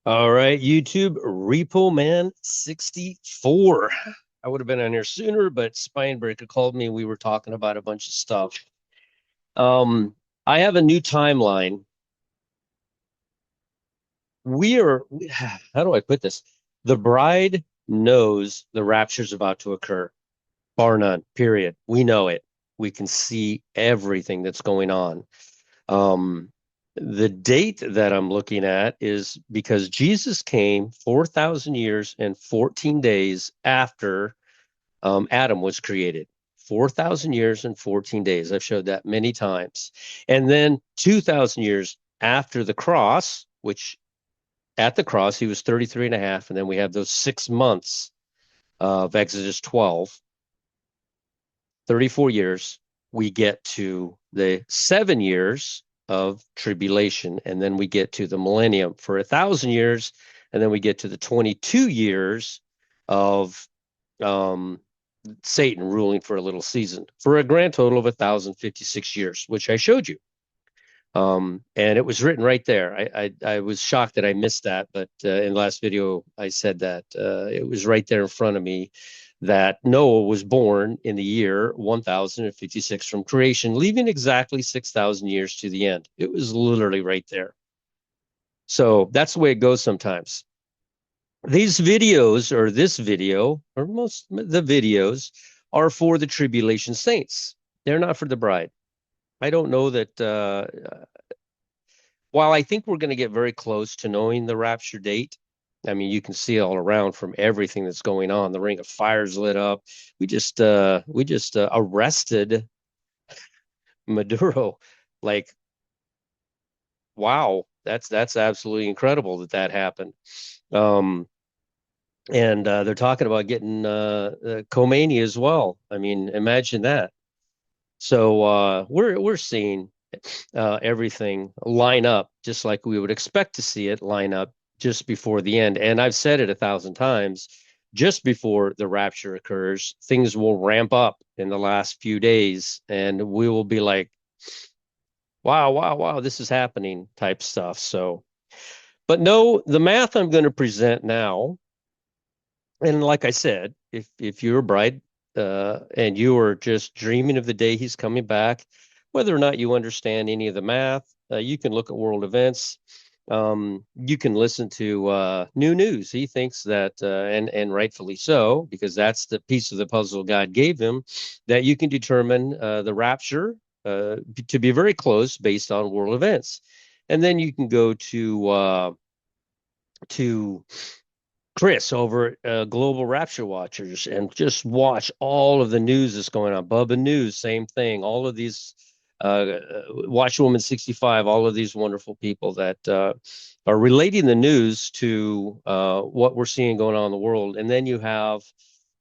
All right, YouTube, Repo Man 64. I would have been on here sooner, but Spinebreaker called me. We were talking about a bunch of stuff. Um, I have a new timeline. How do I put this? The bride knows the rapture's about to occur, bar none, period. We know it. We can see everything that's going on. Um, the date that I'm looking at is because Jesus came 4,000 years and 14 days after Adam was created. 4,000 years and 14 days. I've showed that many times. And then 2,000 years after the cross, which at the cross, he was 33 and a half. And then we have those 6 months of Exodus 12, 34 years. We get to the 7 years of tribulation, and then we get to the millennium for 1,000 years, and then we get to the 22 years of um, Satan ruling for a little season, for a grand total of 1,056 years, which I showed you. And it was written right there. I was shocked that I missed that, but in the last video I said that it was right there in front of me that Noah was born in the year 1056 from creation, leaving exactly 6,000 years to the end. It was literally right there. So that's the way it goes sometimes. These videos, or this video, or most the videos, are for the tribulation saints. They're not for the bride. I don't know that while I think we're going to get very close to knowing the rapture date. I mean, you can see all around from everything that's going on. The ring of fire's lit up. We just arrested Maduro. Like, wow, that's absolutely incredible that that happened. Um, and they're talking about getting Khomeini as well. I mean, imagine that. So we're seeing everything line up just like we would expect to see it line up just before the end. And I've said it 1,000 times, just before the rapture occurs, things will ramp up in the last few days, and we will be like, wow, wow, wow, this is happening type stuff. So, but no, the math I'm going to present now, and like I said, if you're a bride and you are just dreaming of the day he's coming back, whether or not you understand any of the math, you can look at world events. You can listen to New News. He thinks that, and rightfully so, because that's the piece of the puzzle God gave him, that you can determine the rapture to be very close based on world events, and then you can go to Chris over at Global Rapture Watchers and just watch all of the news that's going on. Bubba News, same thing. All of these, Watchwoman 65, all of these wonderful people that are relating the news to what we're seeing going on in the world. And then you have,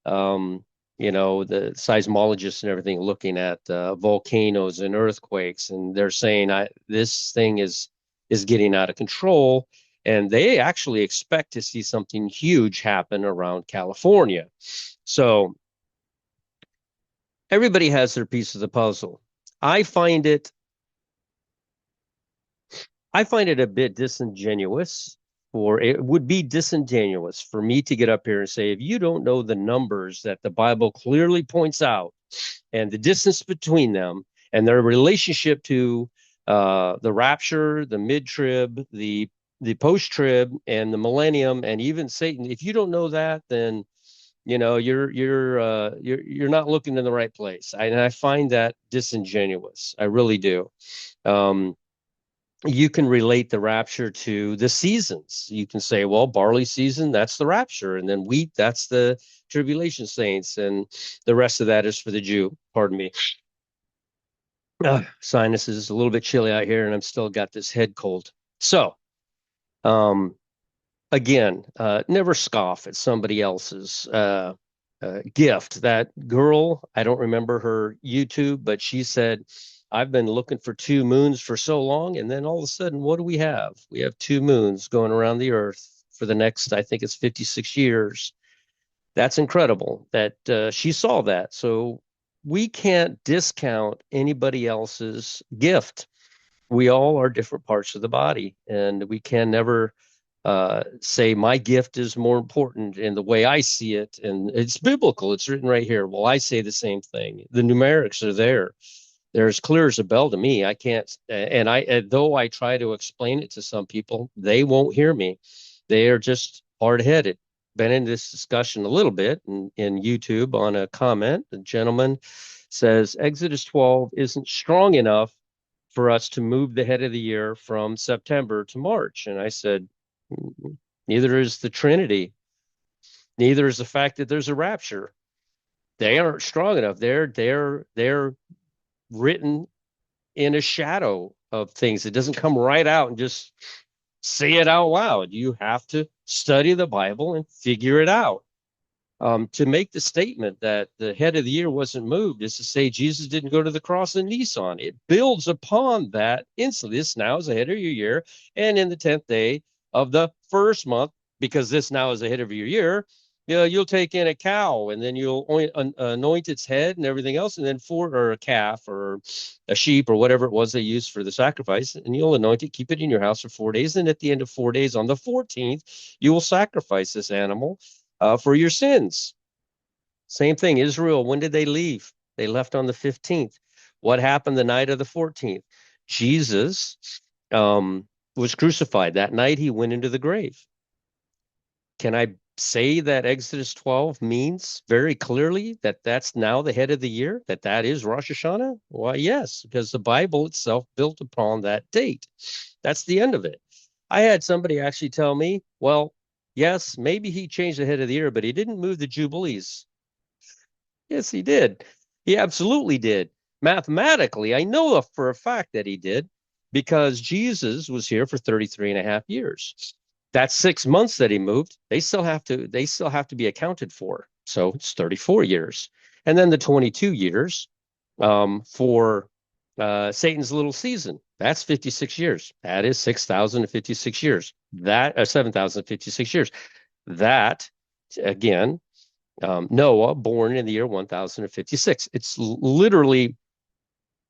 um, the seismologists and everything looking at volcanoes and earthquakes, and they're saying this thing is getting out of control, and they actually expect to see something huge happen around California. So everybody has their piece of the puzzle. I find it I find it a bit disingenuous, or it would be disingenuous for me to get up here and say, if you don't know the numbers that the Bible clearly points out and the distance between them and their relationship to the rapture, the mid-trib, the post-trib, and the millennium, and even Satan, if you don't know that, then you're not looking in the right place. And I find that disingenuous. I really do. Um, you can relate the rapture to the seasons. You can say, well, barley season, that's the rapture, and then wheat, that's the tribulation saints, and the rest of that is for the Jew. Pardon me. Sinuses is a little bit chilly out here, and I'm still got this head cold. So, um, again, never scoff at somebody else's gift. That girl, I don't remember her YouTube, but she said, I've been looking for two moons for so long. And then all of a sudden, what do we have? We have two moons going around the earth for the next, I think it's 56 years. That's incredible that she saw that. So we can't discount anybody else's gift. We all are different parts of the body, and we can never say my gift is more important in the way I see it, and it's biblical. It's written right here. Well, I say the same thing. The numerics are there. They're as clear as a bell to me. I can't, and though I try to explain it to some people, they won't hear me. They are just hard-headed. Been in this discussion a little bit in YouTube on a comment. The gentleman says Exodus 12 isn't strong enough for us to move the head of the year from September to March. And I said, neither is the Trinity. Neither is the fact that there's a rapture. They aren't strong enough. They're written in a shadow of things. It doesn't come right out and just say it out loud. You have to study the Bible and figure it out. To make the statement that the head of the year wasn't moved is to say Jesus didn't go to the cross in Nissan. It builds upon that instantly. This now is the head of your year, and in the 10th day of the first month, because this now is the head of your year, you'll take in a cow, and then you'll anoint its head and everything else, and then or a calf or a sheep or whatever it was they used for the sacrifice, and you'll anoint it, keep it in your house for 4 days, and at the end of 4 days, on the 14th, you will sacrifice this animal for your sins. Same thing. Israel, when did they leave? They left on the 15th. What happened the night of the 14th? Jesus was crucified. That night he went into the grave. Can I say that Exodus 12 means very clearly that that's now the head of the year, that is Rosh Hashanah? Why, yes, because the Bible itself built upon that date. That's the end of it. I had somebody actually tell me, well, yes, maybe he changed the head of the year, but he didn't move the Jubilees. Yes, he did. He absolutely did. Mathematically, I know for a fact that he did, because Jesus was here for 33 and a half years. That's 6 months that he moved. They still have to be accounted for. So it's 34 years. And then the 22 years for Satan's little season. That's 56 years. That is 6,056 years. That 7,056 years. That, again, Noah, born in the year 1056. It's literally,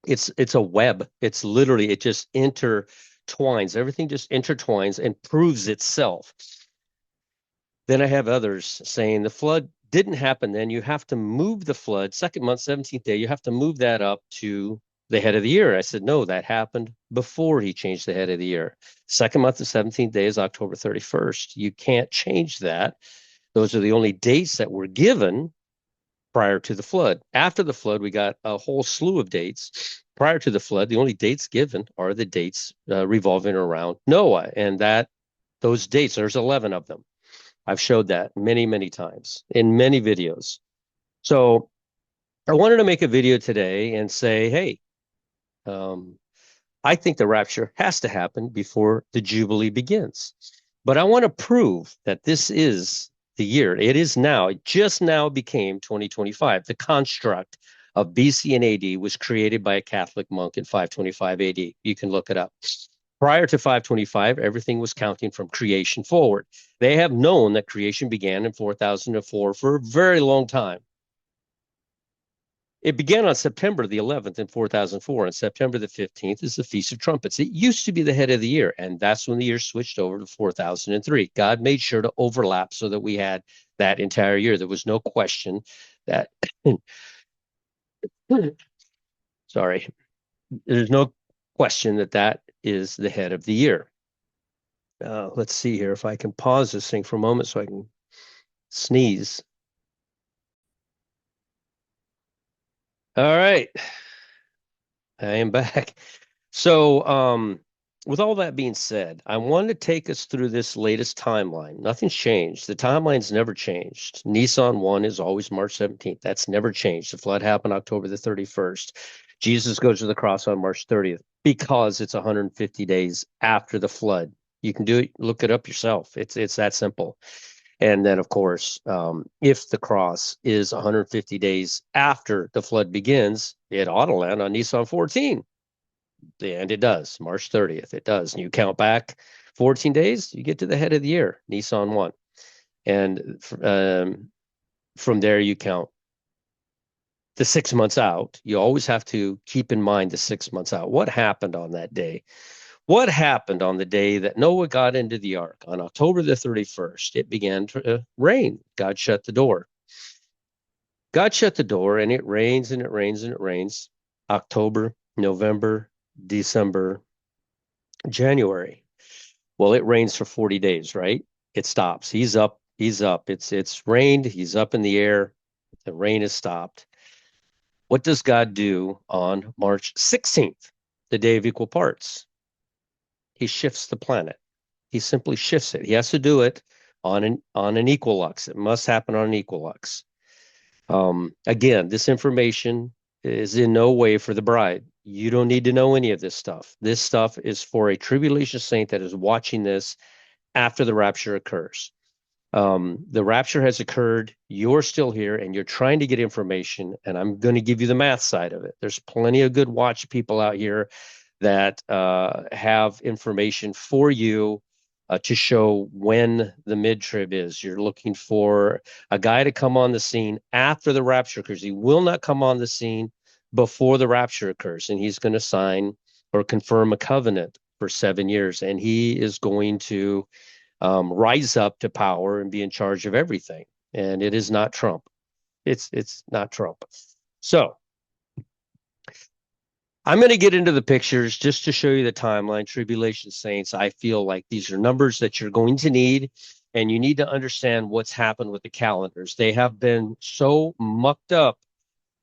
it's a web. It's literally, it just intertwines. Everything just intertwines and proves itself. Then I have others saying the flood didn't happen then. You have to move the flood, second month, 17th day, you have to move that up to the head of the year. I said, no, that happened before he changed the head of the year. Second month, the 17th day is October 31st. You can't change that. Those are the only dates that were given prior to the flood. After the flood, we got a whole slew of dates. Prior to the flood, the only dates given are the dates revolving around Noah. And those dates, there's 11 of them. I've showed that many, many times in many videos. So I wanted to make a video today and say, hey, I think the rapture has to happen before the Jubilee begins. But I want to prove that this is the year. It is now. It just now became 2025. The construct of BC and AD was created by a Catholic monk in 525 AD. You can look it up. Prior to 525, everything was counting from creation forward. They have known that creation began in 4004 for a very long time. It began on September the 11th in 4004, and September the 15th is the Feast of Trumpets. It used to be the head of the year, and that's when the year switched over to 4003. God made sure to overlap so that we had that entire year. There was no question that, sorry, there's no question that is the head of the year. Let's see here if I can pause this thing for a moment so I can sneeze. All right. I am back. So, with all that being said, I wanted to take us through this latest timeline. Nothing's changed. The timeline's never changed. Nissan 1 is always March 17th. That's never changed. The flood happened October the 31st. Jesus goes to the cross on March 30th because it's 150 days after the flood. You can do it, look it up yourself. It's that simple. And then, of course, if the cross is 150 days after the flood begins, it ought to land on Nissan 14. And it does, March 30th. It does. And you count back 14 days, you get to the head of the year, Nissan 1. And from there, you count the 6 months out. You always have to keep in mind the 6 months out. What happened on that day? What happened on the day that Noah got into the ark? On October the 31st, it began to rain. God shut the door. God shut the door, and it rains and it rains and it rains. October, November, December, January. Well, it rains for 40 days, right? It stops. He's up. He's up. It's rained. He's up in the air. The rain has stopped. What does God do on March 16th, the day of equal parts? He shifts the planet. He simply shifts it. He has to do it on an equilux. It must happen on an equilux. Again, this information is in no way for the bride. You don't need to know any of this stuff. This stuff is for a tribulation saint that is watching this after the rapture occurs. The rapture has occurred. You're still here and you're trying to get information. And I'm going to give you the math side of it. There's plenty of good watch people out here that have information for you to show when the mid-trib is. You're looking for a guy to come on the scene after the rapture occurs. He will not come on the scene before the rapture occurs, and he's going to sign or confirm a covenant for 7 years, and he is going to rise up to power and be in charge of everything. And it is not Trump. It's not Trump. So I'm going to get into the pictures just to show you the timeline. Tribulation Saints, I feel like these are numbers that you're going to need, and you need to understand what's happened with the calendars. They have been so mucked up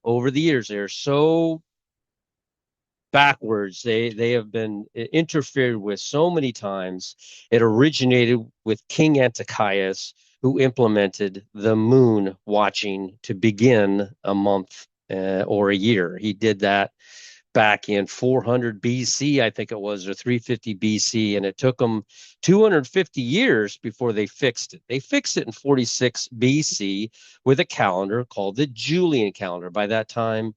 over the years. They're so backwards. They have been interfered with so many times. It originated with King Antiochus, who implemented the moon watching to begin a month or a year. He did that back in 400 BC, I think it was, or 350 BC, and it took them 250 years before they fixed it. They fixed it in 46 BC with a calendar called the Julian calendar. By that time,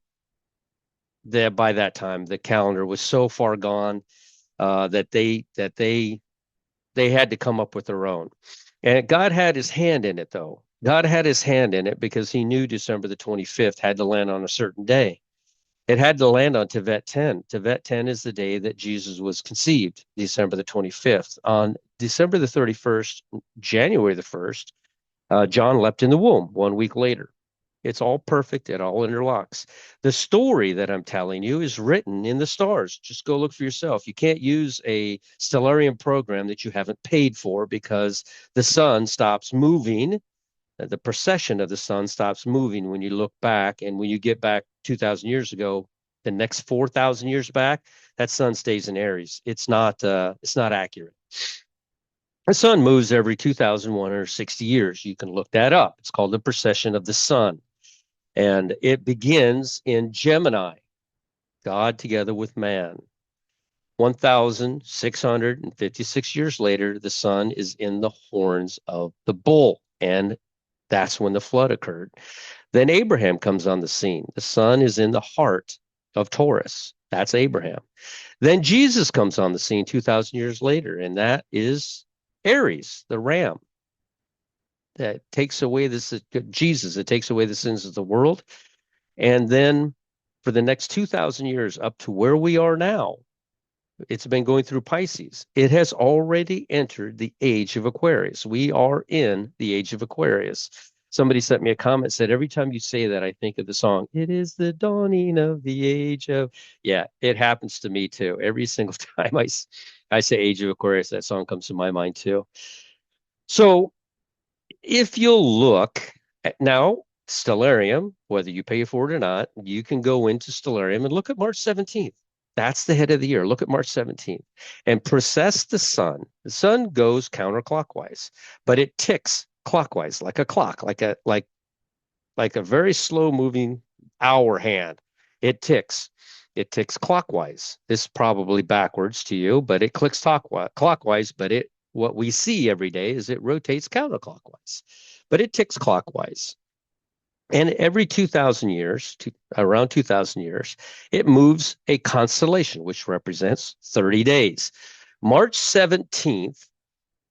the calendar was so far gone that they had to come up with their own. And God had his hand in it, though. God had his hand in it because he knew December the 25th had to land on a certain day. It had to land on Tevet 10. Tevet 10 is the day that Jesus was conceived, December the 25th. On December the 31st, January the 1st, John leapt in the womb 1 week later. It's all perfect. It all interlocks. The story that I'm telling you is written in the stars. Just go look for yourself. You can't use a stellarium program that you haven't paid for because the sun stops moving. The precession of the sun stops moving when you look back. And when you get back 2,000 years ago, the next 4,000 years back, that sun stays in Aries. It's not accurate. The sun moves every 2,160 years. You can look that up. It's called the precession of the sun. And it begins in Gemini, God together with man. 1,656 years later, the sun is in the horns of the bull. And that's when the flood occurred. Then Abraham comes on the scene. The sun is in the heart of Taurus. That's Abraham. Then Jesus comes on the scene 2,000 years later, and that is Aries, the ram that takes away Jesus, it takes away the sins of the world. And then for the next 2,000 years up to where we are now, it's been going through Pisces. It has already entered the age of Aquarius. We are in the age of Aquarius. Somebody sent me a comment, said, every time you say that, I think of the song, it is the dawning of the age of, yeah, it happens to me too. Every single time I say age of Aquarius, that song comes to my mind too. So if you'll look at now, Stellarium, whether you pay for it or not, you can go into Stellarium and look at March 17th. That's the head of the year. Look at March 17th and process the sun. The sun goes counterclockwise, but it ticks clockwise like a clock, like a very slow moving hour hand. It ticks. It ticks clockwise. This is probably backwards to you, but it clicks clockwise, but what we see every day is it rotates counterclockwise, but it ticks clockwise. And every 2,000 years, around 2,000 years, it moves a constellation, which represents 30 days. March 17th,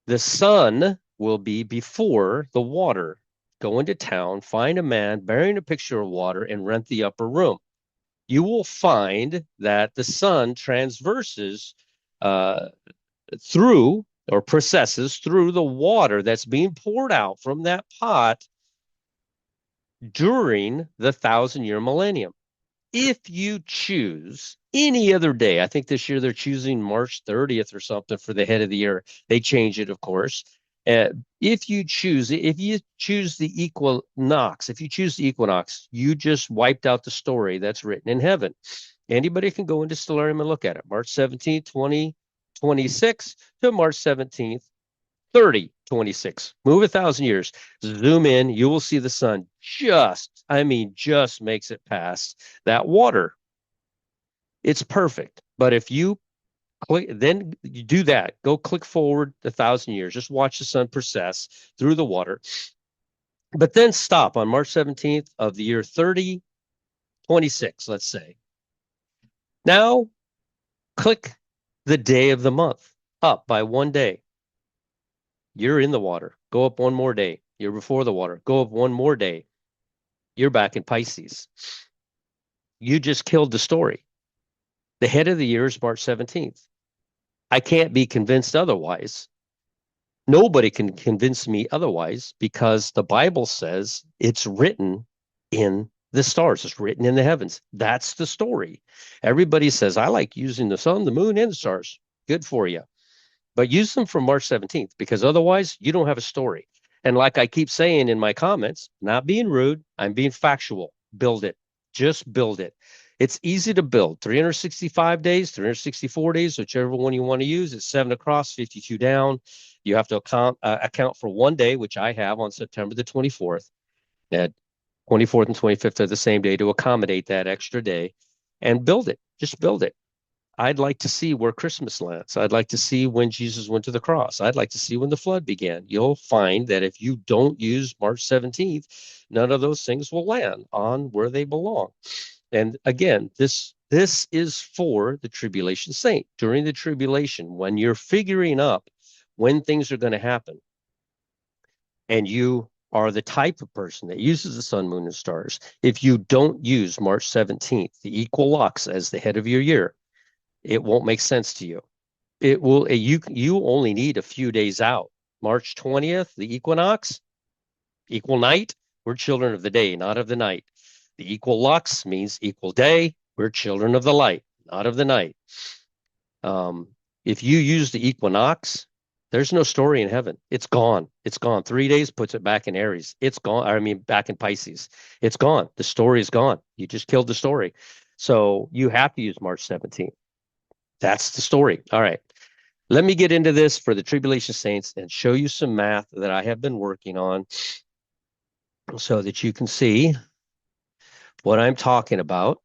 the sun will be before the water. Go into town, find a man bearing a picture of water, and rent the upper room. You will find that the sun transverses uh, through or processes through the water that's being poured out from that pot during the 1,000-year millennium. If you choose any other day, I think this year they're choosing March 30th or something for the head of the year. They change it, of course. If you choose the equinox, you just wiped out the story that's written in heaven. Anybody can go into Stellarium and look at it. March 17th, 2026 to March 17th, 3026. Move 1,000 years. Zoom in. You will see the sun just makes it past that water. It's perfect. But if you click, then you do that. Go click forward 1,000 years. Just watch the sun process through the water. But then stop on March 17th of the year 3026, let's say. Now click the day of the month up by 1 day. You're in the water. Go up 1 more day. You're before the water. Go up 1 more day. You're back in Pisces. You just killed the story. The head of the year is March 17th. I can't be convinced otherwise. Nobody can convince me otherwise because the Bible says it's written in the stars. It's written in the heavens. That's the story. Everybody says, I like using the sun, the moon, and the stars. Good for you. But use them from March 17th because otherwise you don't have a story. And like I keep saying in my comments, not being rude, I'm being factual. Build it. Just build it. It's easy to build. 365 days, 364 days, whichever one you want to use. It's 7 across, 52 down. You have to account for 1 day, which I have on September the 24th. That 24th and 25th are the same day to accommodate that extra day. And build it. Just build it. I'd like to see where Christmas lands. I'd like to see when Jesus went to the cross. I'd like to see when the flood began. You'll find that if you don't use March 17th, none of those things will land on where they belong. And again, this is for the tribulation saint. During the tribulation, when you're figuring up when things are going to happen, and you are the type of person that uses the sun, moon, and stars, if you don't use March 17th, the equinox, as the head of your year, it won't make sense to you. It will. You only need a few days out. March 20th, the equinox, equal night. We're children of the day, not of the night. The equinox means equal day. We're children of the light, not of the night. If you use the equinox, there's no story in heaven. It's gone. It's gone. 3 days puts it back in Aries. It's gone. I mean, back in Pisces. It's gone. The story is gone. You just killed the story. So you have to use March 17th. That's the story. All right. Let me get into this for the tribulation saints and show you some math that I have been working on so that you can see what I'm talking about.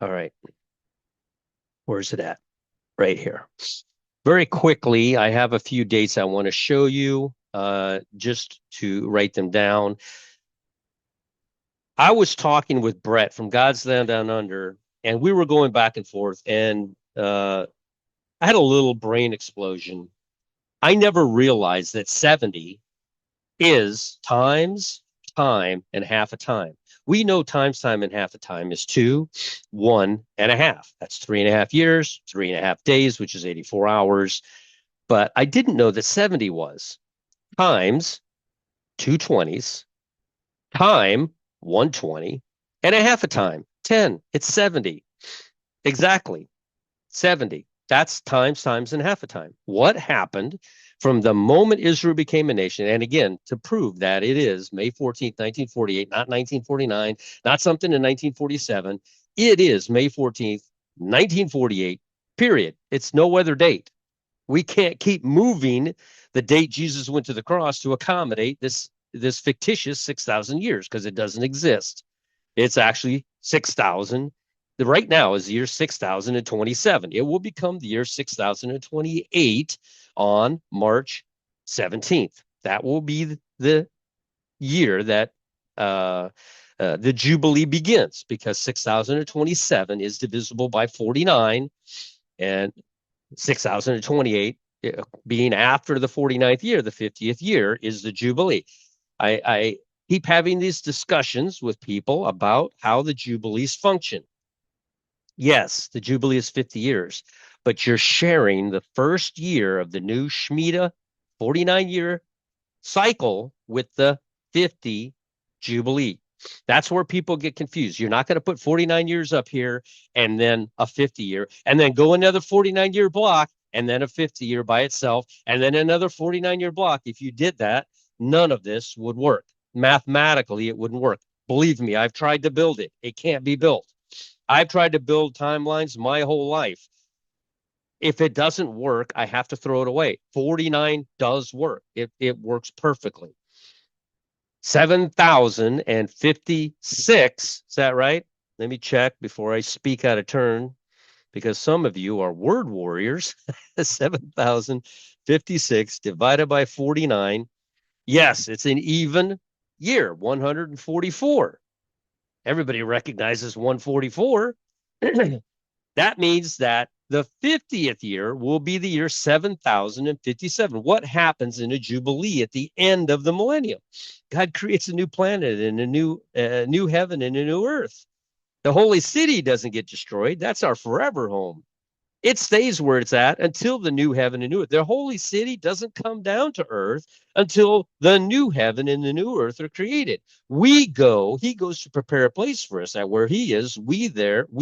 All right. Where's it at? Right here. Very quickly, I have a few dates I want to show you just to write them down. I was talking with Brett from God's Land Down Under, and we were going back and forth, and I had a little brain explosion. I never realized that 70 is times time and half a time. We know times time and half a time is 2, 1.5. That's 3.5 years, 3.5 days, which is 84 hours. But I didn't know that 70 was times 2 20s, time 120, and a half a time, 10. It's 70. Exactly. 70. That's times, and half a time. What happened from the moment Israel became a nation? And again, to prove that it is May 14th, 1948, not 1949, not something in 1947. It is May 14th, 1948, period. It's no other date. We can't keep moving the date Jesus went to the cross to accommodate this fictitious 6,000 years because it doesn't exist. It's actually 6,000. Right now is the year 6027. It will become the year 6028 on March 17th. That will be the year that the Jubilee begins because 6027 is divisible by 49 and 6028 being after the 49th year, the 50th year is the Jubilee. I keep having these discussions with people about how the Jubilees function. Yes, the Jubilee is 50 years, but you're sharing the first year of the new Shemitah 49-year cycle with the 50 Jubilee. That's where people get confused. You're not going to put 49 years up here and then a 50 year and then go another 49-year block and then a 50 year by itself and then another 49-year block. If you did that, none of this would work. Mathematically, it wouldn't work. Believe me, I've tried to build it. It can't be built. I've tried to build timelines my whole life. If it doesn't work, I have to throw it away. 49 does work. It works perfectly. 7,056, is that right? Let me check before I speak out of turn, because some of you are word warriors. 7,056 divided by 49. Yes, it's an even year, 144. Everybody recognizes 144. That means that the 50th year will be the year 7,057. What happens in a Jubilee at the end of the millennium? God creates a new planet and a new heaven and a new earth. The holy city doesn't get destroyed. That's our forever home. It stays where it's at until the new heaven and new earth. The holy city doesn't come down to earth until the new heaven and the new earth are created. He goes to prepare a place for us at where he is. We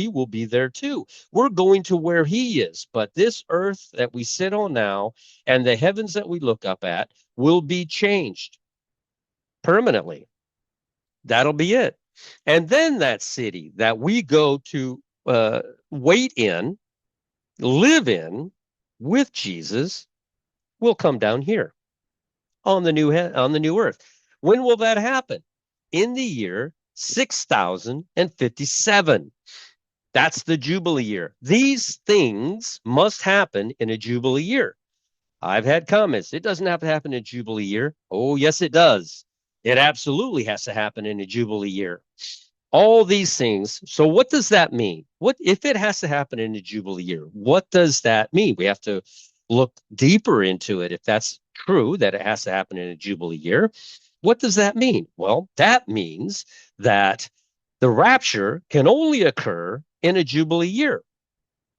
will be there too. We're going to where he is. But this earth that we sit on now and the heavens that we look up at will be changed permanently. That'll be it. And then that city that we go to wait in, live in with Jesus will come down here on the new earth. When will that happen? In the year 6,057. That's the Jubilee year. These things must happen in a Jubilee year. I've had comments. It doesn't have to happen in a Jubilee year. Oh, yes, it does. It absolutely has to happen in a Jubilee year. All these things. So what does that mean? What if it has to happen in a Jubilee year? What does that mean? We have to look deeper into it. If that's true, that it has to happen in a Jubilee year, what does that mean? Well, that means that the rapture can only occur in a Jubilee year.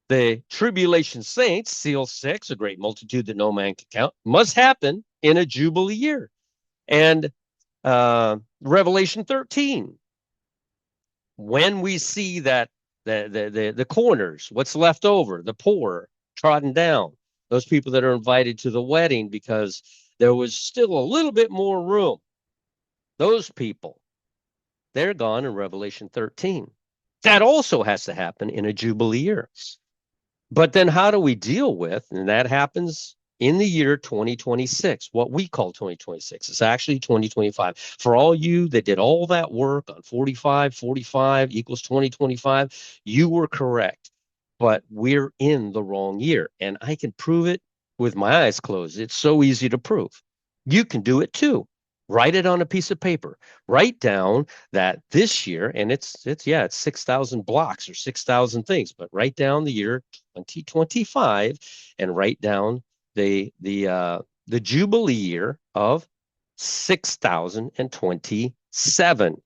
The tribulation saints, seal 6, a great multitude that no man can count, must happen in a Jubilee year. And Revelation 13, when we see that the corners, what's left over, the poor trodden down, those people that are invited to the wedding because there was still a little bit more room, those people, they're gone in Revelation 13. That also has to happen in a Jubilee year. But then how do we deal with, and that happens in the year 2026, what we call 2026. It's actually 2025. For all you that did all that work on 45 equals 2025, you were correct. But we're in the wrong year. And I can prove it with my eyes closed. It's so easy to prove. You can do it too. Write it on a piece of paper. Write down that this year, and it's 6,000 blocks or 6,000 things, but write down the year 2025 and write down the Jubilee year of 6,027.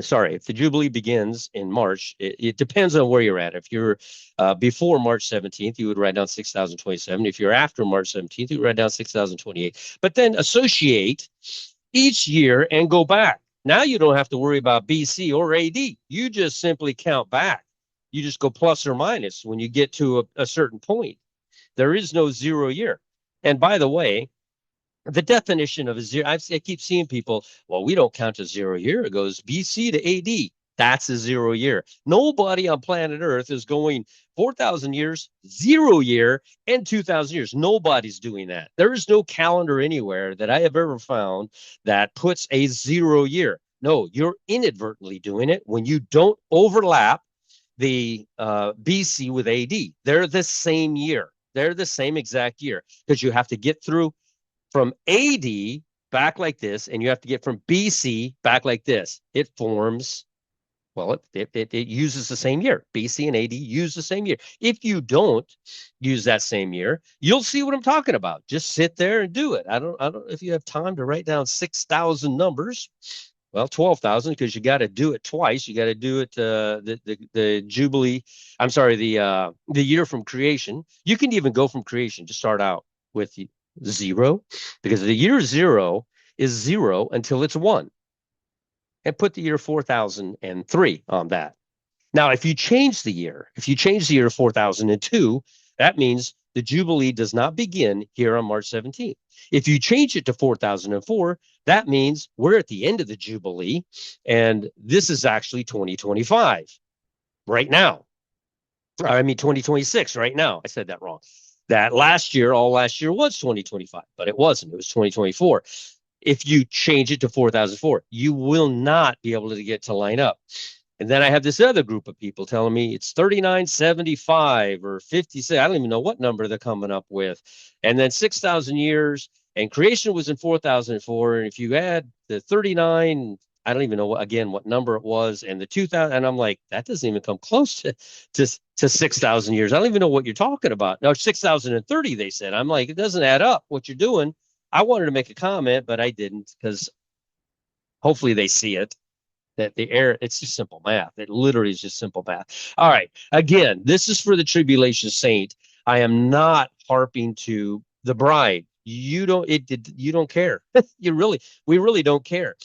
Sorry, if the Jubilee begins in March, it depends on where you're at. If you're before March 17th, you would write down 6,027. If you're after March 17th, you would write down 6,028. But then associate each year and go back. Now you don't have to worry about BC or AD. You just simply count back. You just go plus or minus when you get to a certain point. There is no 0 year. And by the way, the definition of a zero, I keep seeing people, well, we don't count a 0 year. It goes BC to AD. That's a 0 year. Nobody on planet Earth is going 4,000 years, 0 year, and 2,000 years. Nobody's doing that. There is no calendar anywhere that I have ever found that puts a 0 year. No, you're inadvertently doing it when you don't overlap the BC with AD. They're the same year. They're the same exact year because you have to get through from AD back like this, and you have to get from BC back like this. It forms, well, it uses the same year. BC and AD use the same year. If you don't use that same year, you'll see what I'm talking about. Just sit there and do it. I don't if you have time to write down 6,000 numbers, Well, 12,000 because you got to do it twice. You got to do it the Jubilee. I'm sorry, the year from creation. You can even go from creation to start out with zero, because the year zero is zero until it's one, and put the year 4003 on that. Now, if you change the year to 4002, that means the Jubilee does not begin here on March 17th. If you change it to 4004, that means we're at the end of the Jubilee, and this is actually 2025 right now. I mean, 2026 right now. I said that wrong. That all last year was 2025, but it wasn't. It was 2024. If you change it to 4004, you will not be able to get to line up. And then I have this other group of people telling me it's 3975 or 56. I don't even know what number they're coming up with. And then 6,000 years, and creation was in 4004. And if you add the 39, I don't even know what number it was, and the 2000, and I'm like, that doesn't even come close to 6,000 years. I don't even know what you're talking about. No, 6,030, they said. I'm like, it doesn't add up what you're doing. I wanted to make a comment, but I didn't, because hopefully they see it. That it's just simple math. It literally is just simple math. All right. Again, this is for the tribulation saint. I am not harping to the bride. You don't care. We really don't care.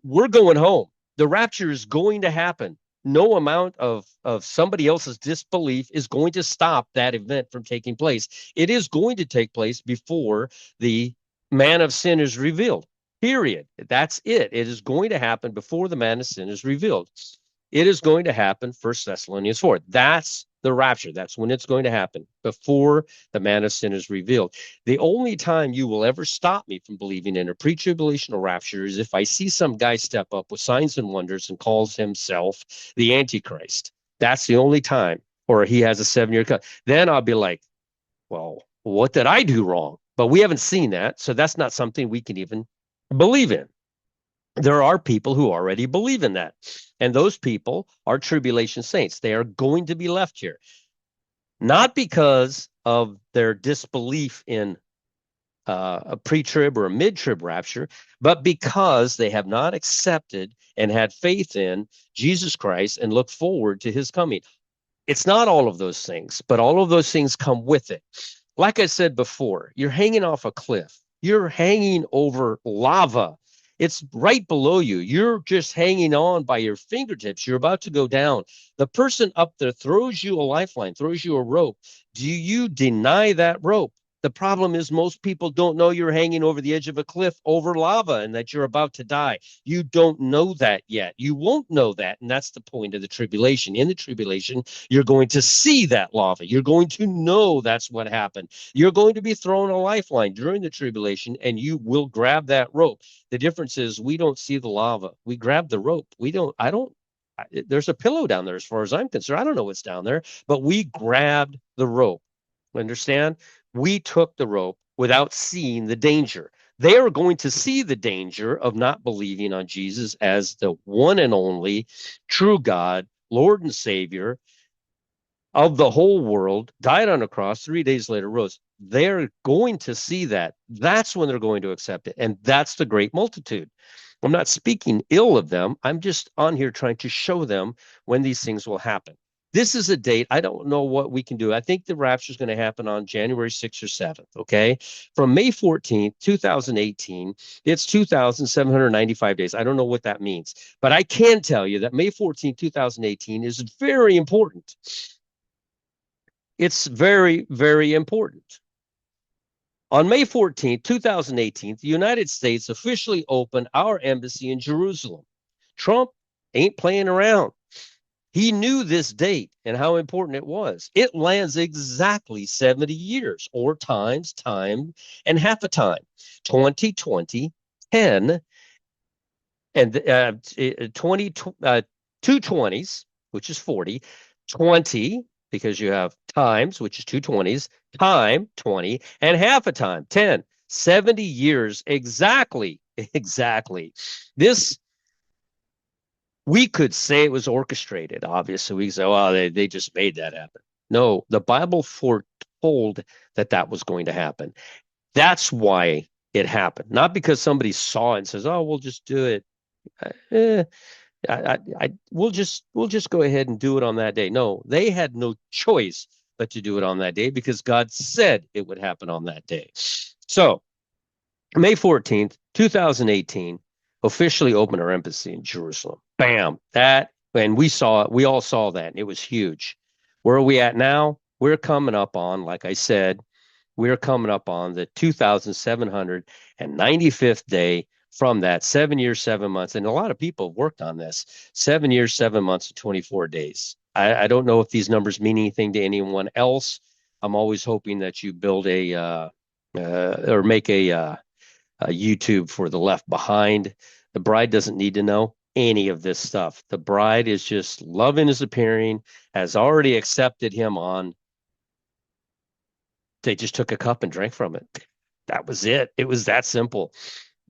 We're going home. The rapture is going to happen. No amount of somebody else's disbelief is going to stop that event from taking place. It is going to take place before the man of sin is revealed. Period. That's it. It is going to happen before the man of sin is revealed. It is going to happen, 1 Thessalonians 4. That's the rapture. That's when it's going to happen, before the man of sin is revealed. The only time you will ever stop me from believing in a pre-tribulational rapture is if I see some guy step up with signs and wonders and calls himself the Antichrist. That's the only time. Or he has a 7-year cut. Then I'll be like, well, what did I do wrong? But we haven't seen that, so that's not something we can even believe in. There are people who already believe in that, and those people are tribulation saints. They are going to be left here, not because of their disbelief in a pre-trib or a mid-trib rapture, but because they have not accepted and had faith in Jesus Christ and look forward to his coming. It's not all of those things, but all of those things come with it. Like I said before, you're hanging off a cliff. You're hanging over lava. It's right below you. You're just hanging on by your fingertips. You're about to go down. The person up there throws you a lifeline, throws you a rope. Do you deny that rope? The problem is most people don't know you're hanging over the edge of a cliff over lava and that you're about to die. You don't know that yet. You won't know that. And that's the point of the tribulation. In the tribulation, you're going to see that lava. You're going to know that's what happened. You're going to be thrown a lifeline during the tribulation, and you will grab that rope. The difference is we don't see the lava. We grab the rope. There's a pillow down there as far as I'm concerned. I don't know what's down there, but we grabbed the rope. Understand? We took the rope without seeing the danger. They are going to see the danger of not believing on Jesus as the one and only true God, Lord and Savior of the whole world, died on a cross, 3 days later rose. They're going to see that. That's when they're going to accept it. And that's the great multitude. I'm not speaking ill of them. I'm just on here trying to show them when these things will happen. This is a date. I don't know what we can do. I think the rapture is going to happen on January 6th or 7th, okay? From May 14th, 2018, it's 2,795 days. I don't know what that means, but I can tell you that May 14th, 2018 is very important. It's very, very important. On May 14th, 2018, the United States officially opened our embassy in Jerusalem. Trump ain't playing around. He knew this date and how important it was. It lands exactly 70 years, or times time and half a time. 2020, 10, and 2 20s, which is 40, 20, because you have times, which is 2 20s, time, 20, and half a time, 10. 70 years exactly. Exactly. This, we could say it was orchestrated. Obviously, we could say, well, they just made that happen. No, the Bible foretold that was going to happen. That's why it happened. Not because somebody saw it and says, oh, we'll just do it. We'll just go ahead and do it on that day. No, they had no choice but to do it on that day because God said it would happen on that day. So May 14th, 2018, officially opened our embassy in Jerusalem. Bam. And we saw it. We all saw that. It was huge. Where are we at now? We're coming up on, like I said, we're coming up on the 2,795th day from that 7 years, 7 months. And a lot of people have worked on this 7 years, 7 months, and 24 days. I don't know if these numbers mean anything to anyone else. I'm always hoping that you build or make a YouTube for the Left Behind. The bride doesn't need to know any of this stuff. The bride is just loving his appearing, has already accepted him on. They just took a cup and drank from it. That was it. It was that simple.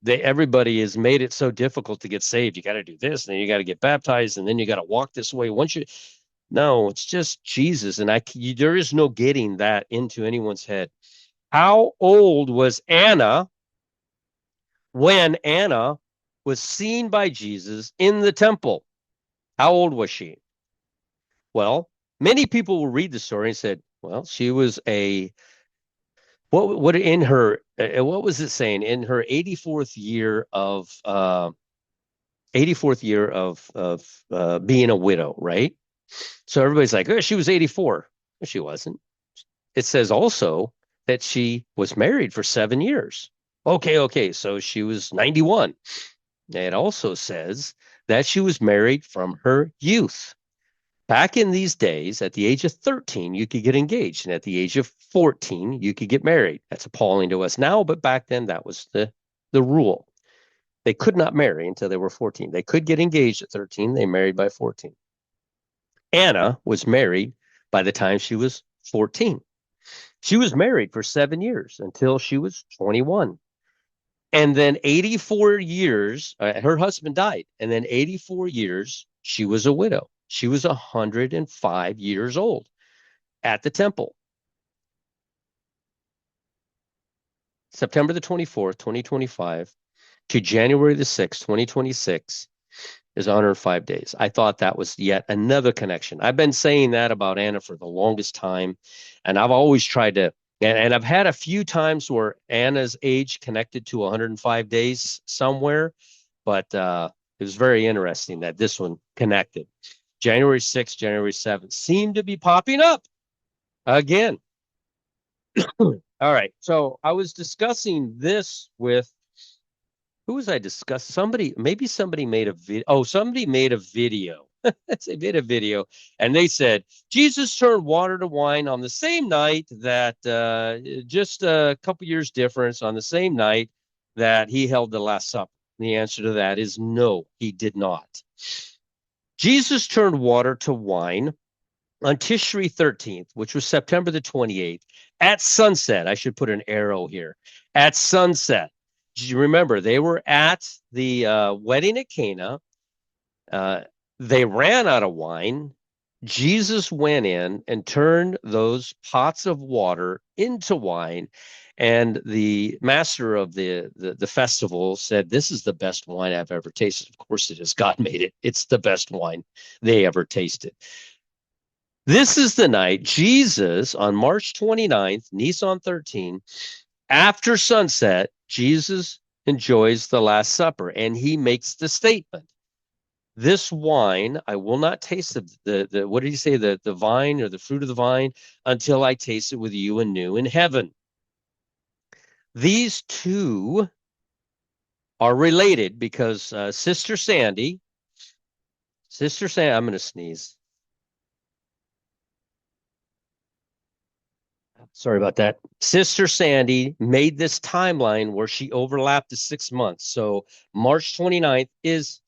Everybody has made it so difficult to get saved. You got to do this, and then you got to get baptized, and then you got to walk this way. No, it's just Jesus, and there is no getting that into anyone's head. How old was Anna when Anna was seen by Jesus in the temple? How old was she? Well, many people will read the story and said, well, she was what in her what was it saying in her 84th year of 84th year of being a widow, right? So everybody's like, oh, she was 84. She wasn't. It says also that she was married for 7 years. Okay, so she was 91. It also says that she was married from her youth. Back in these days, at the age of 13, you could get engaged, and at the age of 14, you could get married. That's appalling to us now, but back then that was the rule. They could not marry until they were 14. They could get engaged at 13. They married by 14. Anna was married by the time she was 14. She was married for 7 years until she was 21. And then 84 years, her husband died. And then 84 years, she was a widow. She was 105 years old at the temple. September the 24th, 2025 to January the 6th, 2026 is 105 days. I thought that was yet another connection. I've been saying that about Anna for the longest time. And I've always tried to, and I've had a few times where Anna's age connected to 105 days somewhere, but it was very interesting that this one connected. January 6th, January 7th seem to be popping up again. All right. So I was discussing this with, who was I discussing? Maybe somebody made a video. Oh, somebody made a video. They made a video and they said, Jesus turned water to wine on the same night that, just a couple years difference, on the same night that he held the Last Supper. The answer to that is no, he did not. Jesus turned water to wine on Tishri 13th, which was September the 28th, at sunset. I should put an arrow here. At sunset. You remember, they were at the wedding at Cana. They ran out of wine. Jesus went in and turned those pots of water into wine. And the master of the festival said, this is the best wine I've ever tasted. Of course it is. God made it. It's the best wine they ever tasted. This is the night Jesus, on March 29th, Nisan 13, after sunset, Jesus enjoys the Last Supper, and he makes the statement, this wine, I will not taste the what did he say, the vine or the fruit of the vine, until I taste it with you anew in heaven. These two are related because Sister Sandy, I'm going to sneeze. Sorry about that. Sister Sandy made this timeline where she overlapped the 6 months. So March 29th is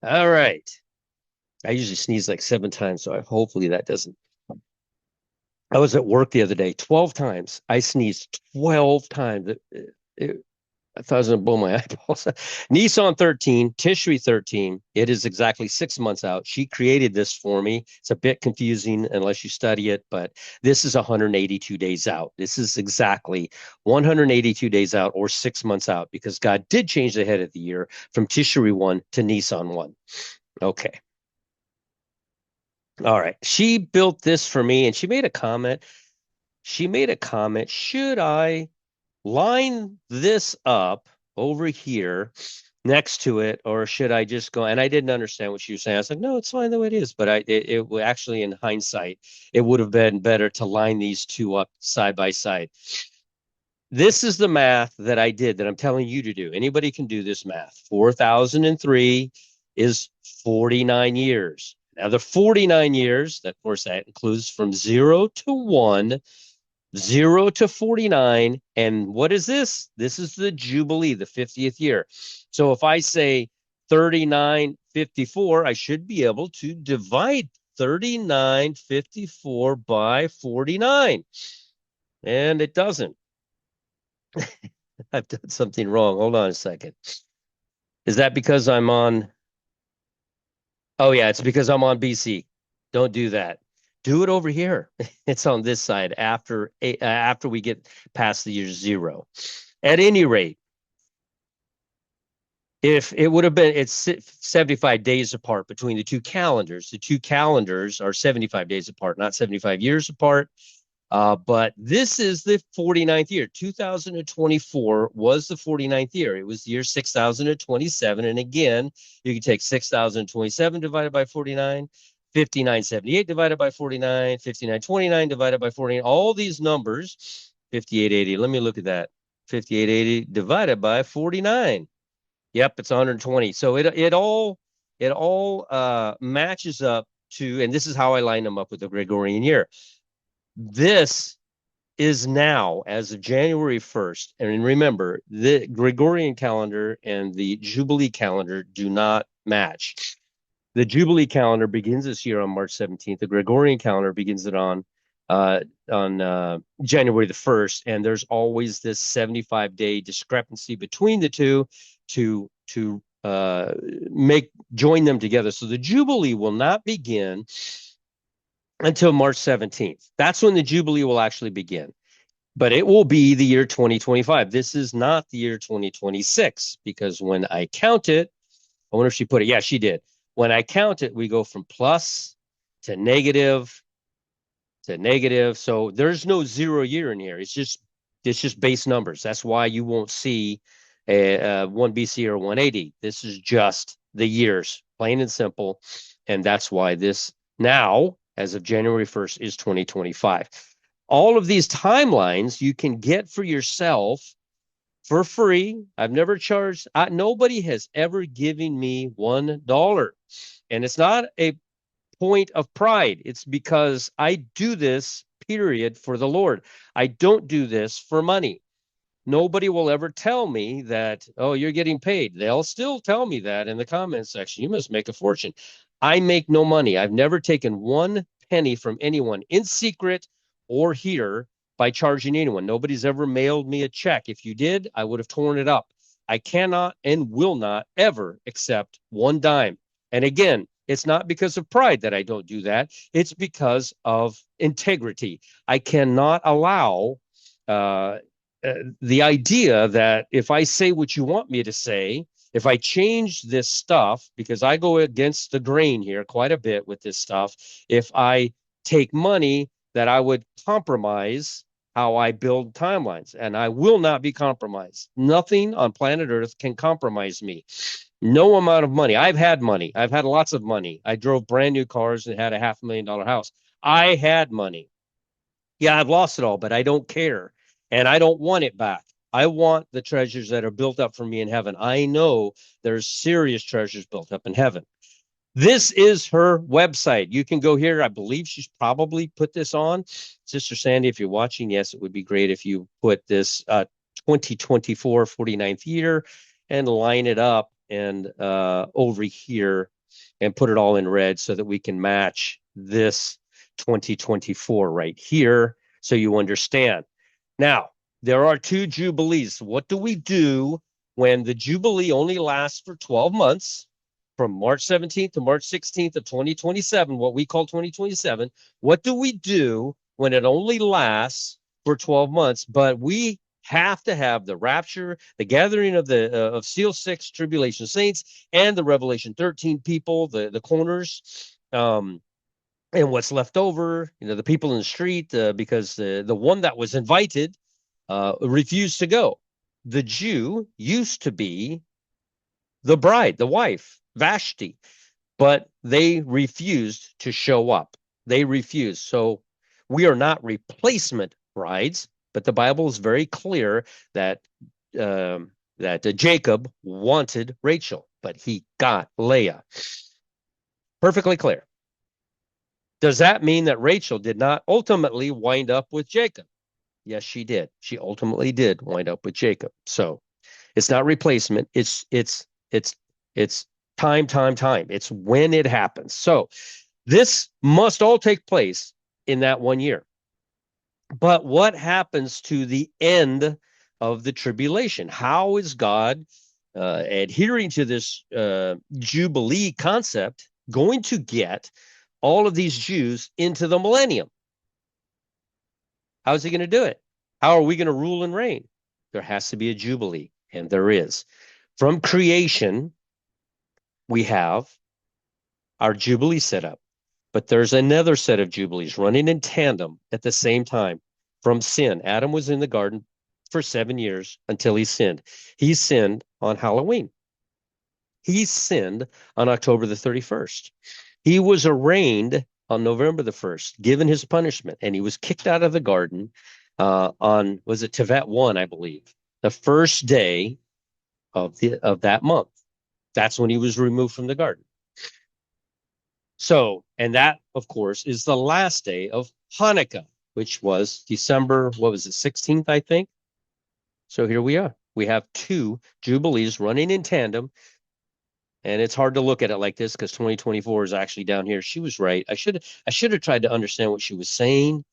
all right. I usually sneeze like 7 times, so hopefully that doesn't. I was at work the other day, 12 times. I sneezed 12 times. I thought I was going to blow my eyeballs. Nissan 13, Tishri 13. It is exactly 6 months out. She created this for me. It's a bit confusing unless you study it, but this is 182 days out. This is exactly 182 days out or 6 months out because God did change the head of the year from Tishri 1 to Nissan 1. Okay. All right. She built this for me and she made a comment. Should I line this up over here next to it, or should I just go? And I didn't understand what she was saying. I was like, no, it's fine the way it is. But it actually, in hindsight, it would have been better to line these two up side by side. This is the math that I did that I'm telling you to do. Anybody can do this math. 4,003 is 49 years. Now, the 49 years, of course, that includes from 0 to 1, 0 to 49. And what is this? This is the Jubilee, the 50th year. So if I say 3954, I should be able to divide 3954 by 49. And it doesn't. I've done something wrong. Hold on a second. Is that because I'm on? Oh, yeah, it's because I'm on BC. Don't do that. Do it over here. It's on this side after we get past the year 0. At any rate, if it would have been, it's 75 days apart between the two calendars. The two calendars are 75 days apart, not 75 years apart. But this is the 49th year. 2024 was the 49th year. It was the year 6027. And again, you can take 6027 divided by 49, 5978 divided by 49, 5929 divided by 49. All these numbers, 5880. Let me look at that. 5880 divided by 49. Yep, it's 120. So it all matches up to, and this is how I line them up with the Gregorian year. This is now, as of January 1st, and remember, the Gregorian calendar and the Jubilee calendar do not match. The Jubilee calendar begins this year on March 17th. The Gregorian calendar begins it on January the 1st, and there's always this 75-day discrepancy between the two to join them together. So the Jubilee will not begin until March 17th. That's when the Jubilee will actually begin. But it will be the year 2025. This is not the year 2026 because when I count it, I wonder if she put it. Yeah, she did. When I count it, we go from plus to negative to negative. So there's no 0 year in here. It's just base numbers. That's why you won't see a 1 BC or 180. This is just the years, plain and simple. And that's why this now, as of January 1st, is 2025. All of these timelines you can get for yourself for free. I've never charged, nobody has ever given me $1. And it's not a point of pride. It's because I do this, period, for the Lord. I don't do this for money. Nobody will ever tell me that, oh, you're getting paid. They'll still tell me that in the comment section. You must make a fortune. I make no money. I've never taken 1 penny from anyone in secret or here by charging anyone. Nobody's ever mailed me a check. If you did, I would have torn it up. I cannot and will not ever accept 1 dime. And again, it's not because of pride that I don't do that. It's because of integrity. I cannot allow the idea that if I say what you want me to say, if I change this stuff, because I go against the grain here quite a bit with this stuff, if I take money, that I would compromise how I build timelines. And I will not be compromised. Nothing on planet Earth can compromise me. No amount of money. I've had money. I've had lots of money. I drove brand new cars and had a $500,000 house. I had money. Yeah, I've lost it all, but I don't care. And I don't want it back. I want the treasures that are built up for me in heaven. I know there's serious treasures built up in heaven. This is her website. You can go here. I believe she's probably put this on. Sister Sandy, if you're watching, yes, it would be great if you put this 2024 49th year and line it up and over here and put it all in red so that we can match this 2024 right here so you understand. Now, there are 2 Jubilees. What do we do when the Jubilee only lasts for 12 months, from March 17th to March 16th of 2027, what we call 2027, what do we do when it only lasts for 12 months, but we have to have the rapture, the gathering of the of seal 6 tribulation saints, and the Revelation 13 people, the corners, and what's left over, the people in the street, because the one that was invited refused to go. The Jew used to be the bride, the wife, Vashti, but they refused to show up. They refused. So we are not replacement brides, but the Bible is very clear that Jacob wanted Rachel, but he got Leah. Perfectly clear. Does that mean that Rachel did not ultimately wind up with Jacob? Yes, she did. She ultimately did wind up with Jacob. So it's not replacement. It's time. It's when it happens. So this must all take place in that 1 year. But what happens to the end of the tribulation? How is God, adhering to this Jubilee concept, going to get all of these Jews into the millennium? How is he going to do it? How are we going to rule and reign? There has to be a Jubilee, and there is. From creation, we have our Jubilee set up, but there's another set of Jubilees running in tandem at the same time from sin. Adam was in the garden for 7 years until he sinned. He sinned on Halloween. He sinned on October the 31st. He was arraigned on November the 1st, given his punishment, and he was kicked out of the garden on, was it Tevet 1, I believe, the first day of that month. That's when he was removed from the garden. So, and that, of course, is the last day of Hanukkah, which was December, 16th, I think. So here we are. We have 2 Jubilees running in tandem. And it's hard to look at it like this because 2024 is actually down here. She was right. I should have tried to understand what she was saying,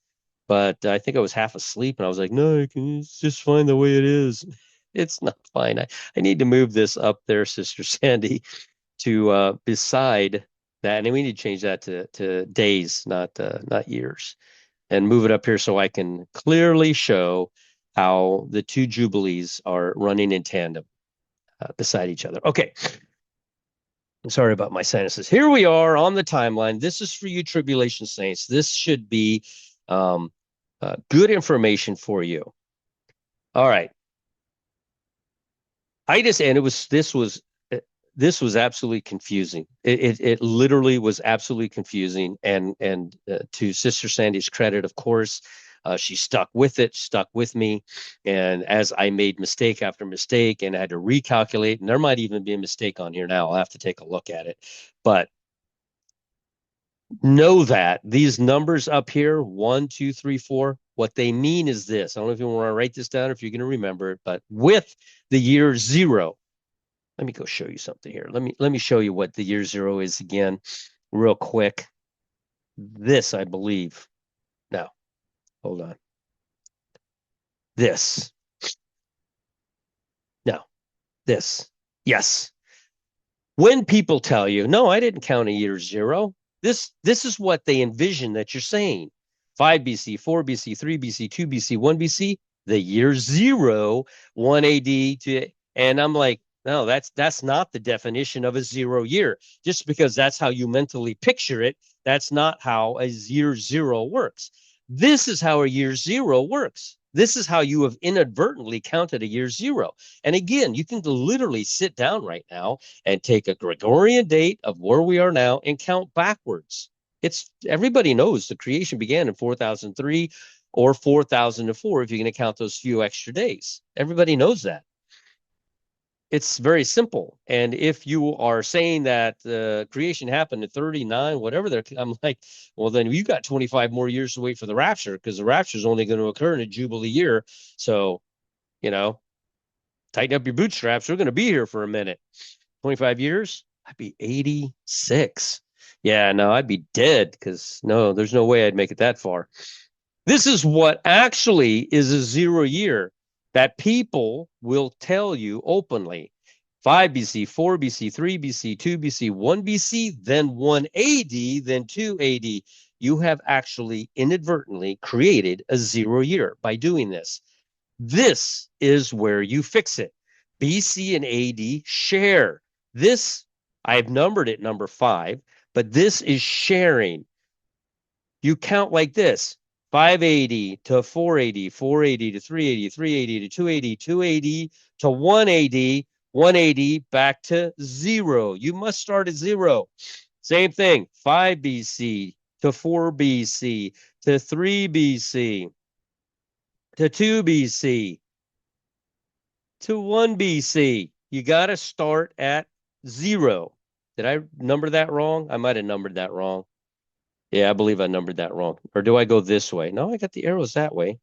but I think I was half asleep and I was like, no, it's just fine the way it is. It's not fine. I need to move this up there, Sister Sandy, to beside that. And we need to change that to days, not years, and move it up here so I can clearly show how the 2 Jubilees are running in tandem beside each other. Okay. I'm sorry about my sinuses. Here we are on the timeline. This is for you, Tribulation Saints. This should be good information for you. All right. This was absolutely confusing. It literally was absolutely confusing. And to Sister Sandy's credit, of course, she stuck with it, stuck with me. And as I made mistake after mistake and I had to recalculate, and there might even be a mistake on here now, I'll have to take a look at it. But know that these numbers up here, 1, 2, 3, 4, what they mean is this. I don't know if you want to write this down or if you're going to remember it, but with the year 0, let me go show you something here. Let me show you what the year 0 is again, real quick. This, I believe. Now, hold on. This. No, this. Yes. When people tell you, no, I didn't count a year 0. This is what they envision that you're saying. 5 BC, 4 BC, 3 BC, 2 BC, 1 BC, the year 0, 1 AD to, and I'm like, no, that's not the definition of a 0 year. Just because that's how you mentally picture it, that's not how a year 0 works. This is how a year 0 works. This is how you have inadvertently counted a year 0. And again, you can literally sit down right now and take a Gregorian date of where we are now and count backwards. Everybody knows the creation began in 4003 or 4004 if you're going to count those few extra days. Everybody knows that. It's very simple. And if you are saying that creation happened at 39, whatever, I'm like, well, then you got 25 more years to wait for the rapture because the rapture is only going to occur in a Jubilee year. So, tighten up your bootstraps. We're going to be here for a minute. 25 years, I'd be 86. Yeah, no, I'd be dead because no, there's no way I'd make it that far. This is what actually is a 0 year. that people will tell you openly. 5 BC, 4 BC, 3 BC, 2 BC, 1 BC, then 1 AD, then 2 AD. You have actually inadvertently created a 0 year by doing this. This is where you fix it. BC and AD share. This, I've numbered it number 5, but this is sharing. You count like this: 580 to 480, 480 to 380, 380 to 280, 280 to 180, 180 back to 0. You must start at 0. Same thing: 5 BC to 4 BC to 3 BC to 2 BC to 1 BC. You got to start at 0. Did I number that wrong? I might have numbered that wrong. Yeah, I believe I numbered that wrong. Or do I go this way? No, I got the arrows that way.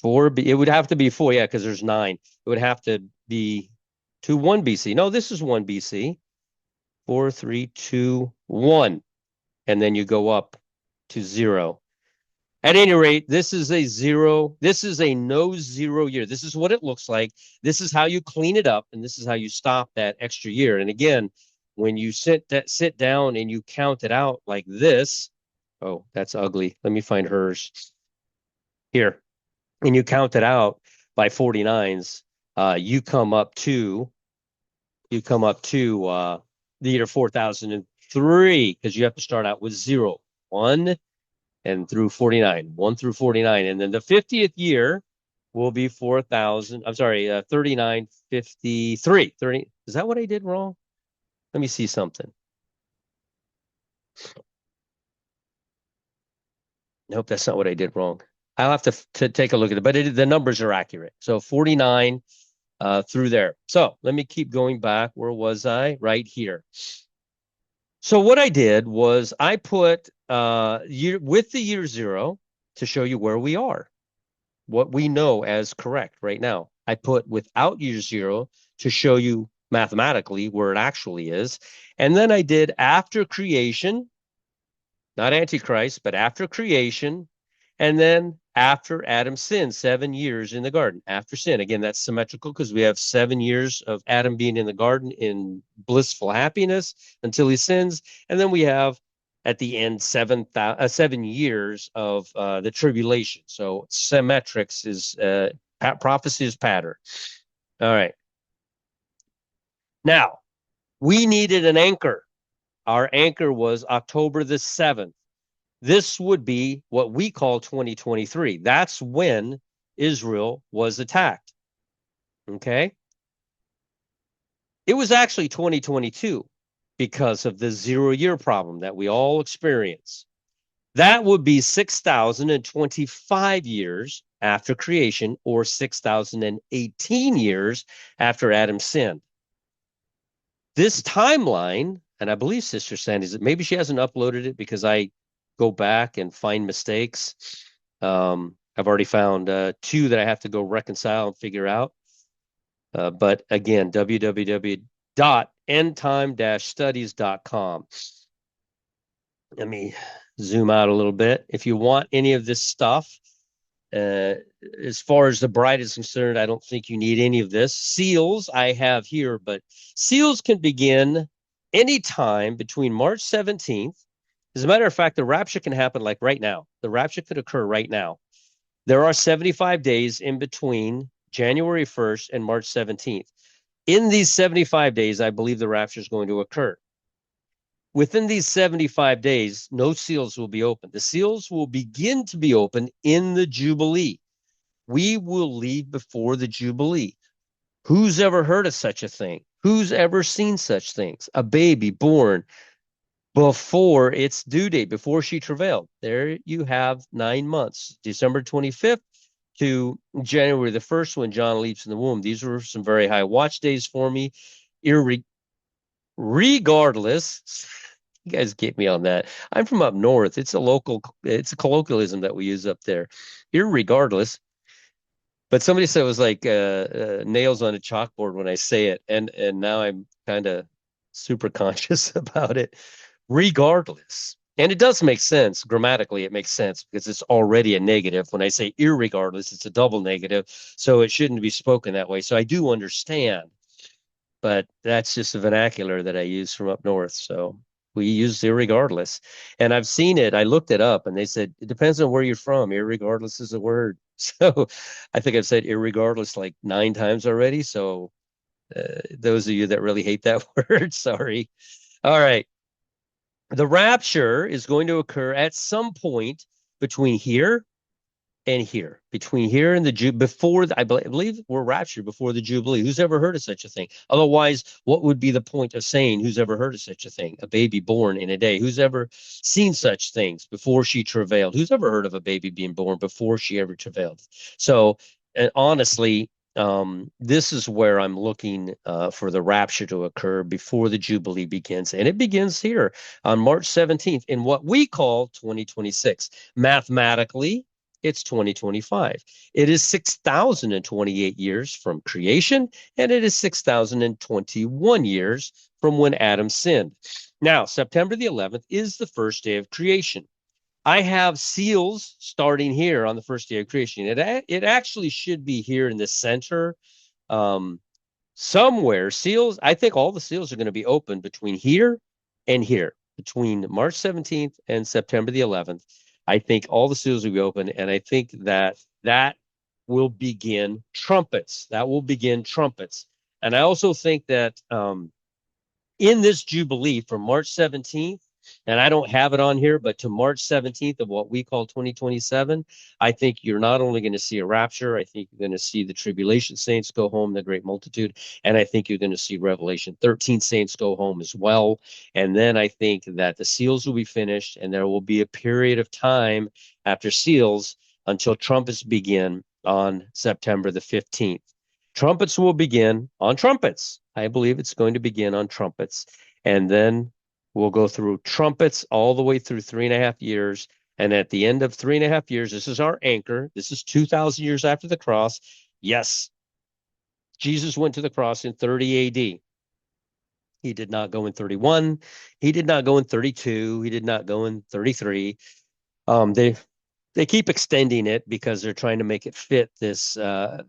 4B. It would have to be 4, yeah, because there's 9. It would have to be to 1 BC. No, this is 1 BC. 4, 3, 2, 1. And then you go up to 0. At any rate, this is a 0. This is a no 0 year. This is what it looks like. This is how you clean it up, and this is how you stop that extra year. And again, when you sit down and you count it out like this, oh, that's ugly. Let me find hers here. And you count it out by 49s, you come up to the year 4003, because you have to start out with 0, 1, and through 49, 1 through 49. And then the 50th year will be 3953. 30. Is that what I did wrong? Let me see something. Nope, that's not what I did wrong. I'll have to take a look at it, but the numbers are accurate. So 49 through there. So let me keep going back. Where was I? Right here. So what I did was I put with the year 0 to show you where we are, what we know as correct right now. I put without year 0 to show you mathematically where it actually is. And then I did after creation, not Antichrist, but after creation. And then after Adam sinned, 7 years in the garden, after sin. Again, that's symmetrical because we have 7 years of Adam being in the garden in blissful happiness until he sins. And then we have at the end 7 years of the tribulation. So symmetrics is prophecy is pattern. All right. Now, we needed an anchor. Our anchor was October the 7th. This would be what we call 2023. That's when Israel was attacked. Okay? It was actually 2022 because of the 0 year problem that we all experience. That would be 6,025 years after creation, or 6,018 years after Adam sinned. This timeline, and I believe Sister Sandy's, maybe she hasn't uploaded it because I go back and find mistakes. I've already found 2 that I have to go reconcile and figure out. But again, www.endtime-studies.com. Let me zoom out a little bit. If you want any of this stuff, as far as the bride is concerned, I don't think you need any of this. Seals I have here, but seals can begin anytime between March 17th. As a matter of fact, the rapture can happen like right now. The rapture could occur right now. There are 75 days in between January 1st and March 17th. In these 75 days, I believe the rapture is going to occur. Within these 75 days, no seals will be opened. The seals will begin to be opened in the Jubilee. We will leave before the Jubilee. Who's ever heard of such a thing? Who's ever seen such things? A baby born before its due date, before she travailed. There you have 9 months, December 25th to January the 1st, when John leaps in the womb. These were some very high watch days for me. Regardless, you guys get me on that. I'm from up north. It's a colloquialism that we use up there. Irregardless. But somebody said it was like nails on a chalkboard when I say it. And now I'm kind of super conscious about it. Regardless, And it does make sense. Grammatically, it makes sense because it's already a negative. When I say irregardless, it's a double negative. So it shouldn't be spoken that way. So I do understand, but that's just a vernacular that I use from up north. So we use irregardless. And I've seen it. I looked it up and they said, it depends on where you're from. Irregardless is a word. So I think I've said irregardless like 9 times already. So those of you that really hate that word, sorry. All right. The rapture is going to occur at some point between here and here, between here and the before I believe we're raptured before the Jubilee. Who's ever heard of such a thing? Otherwise, what would be the point of saying who's ever heard of such a thing? A baby born in a day. Who's ever seen such things before she travailed? Who's ever heard of a baby being born before she ever travailed? So, and honestly, this is where I'm looking for the rapture to occur before the Jubilee begins. And it begins here on March 17th in what we call 2026. Mathematically, it's 2025. It is 6,028 years from creation, and it is 6,021 years from when Adam sinned. Now, September the 11th is the first day of creation. I have seals starting here on the first day of creation. It actually should be here in the center um, somewhere. Seals, I think all the seals are going to be open between here and here, between March 17th and September the 11th. I think all the seals will be open, and I think that will begin trumpets. That will begin trumpets. And I also think that in this Jubilee from March 17th, and I don't have it on here, but to March 17th of what we call 2027, I think you're not only going to see a rapture, I think you're going to see the tribulation saints go home, the great multitude, and I think you're going to see Revelation 13 saints go home as well. And then I think that the seals will be finished, and there will be a period of time after seals until trumpets begin on September the 15th. Trumpets will begin on trumpets. I believe it's going to begin on trumpets. And then we'll go through trumpets all the way through 3.5 years. And at the end of 3.5 years, this is our anchor. This is 2,000 years after the cross. Yes, Jesus went to the cross in 30 AD. He did not go in 31. He did not go in 32. He did not go in 33. They keep extending it because they're trying to make it fit this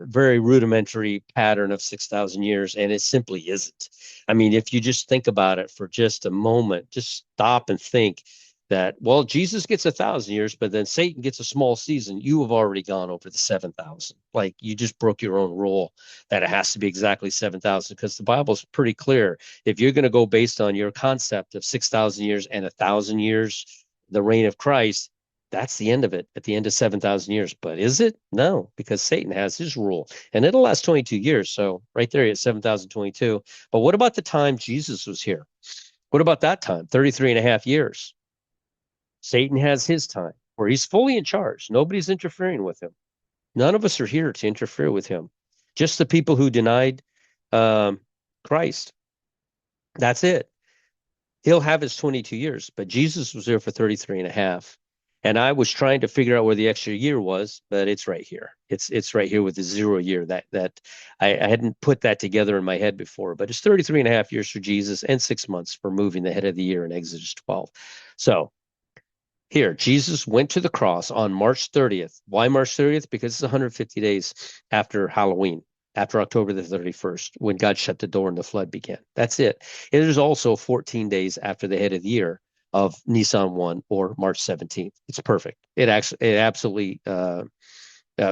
very rudimentary pattern of 6,000 years, and it simply isn't. I mean, if you just think about it for just a moment, just stop and think that, well, Jesus gets 1,000 years, but then Satan gets a small season. You have already gone over the 7,000. Like you just broke your own rule that it has to be exactly 7,000 because the Bible's pretty clear. If you're going to go based on your concept of 6,000 years and 1,000 years, the reign of Christ, that's the end of it at the end of 7,000 years. But is it? No, because Satan has his rule and it'll last 22 years. So right there at 7,022. But what about the time Jesus was here? What about that time? 33.5 years. Satan has his time where he's fully in charge. Nobody's interfering with him. None of us are here to interfere with him. Just the people who denied Christ. That's it. He'll have his 22 years, but Jesus was there for 33.5. And I was trying to figure out where the extra year was, but it's right here. It's right here with the 0 year that I hadn't put that together in my head before, but it's 33.5 years for Jesus and 6 months for moving the head of the year in Exodus 12. So here, Jesus went to the cross on March 30th. Why March 30th? Because it's 150 days after Halloween, after October the 31st, when God shut the door and the flood began. That's it. It is also 14 days after the head of the year of Nisan 1 or March 17th. It's perfect. It absolutely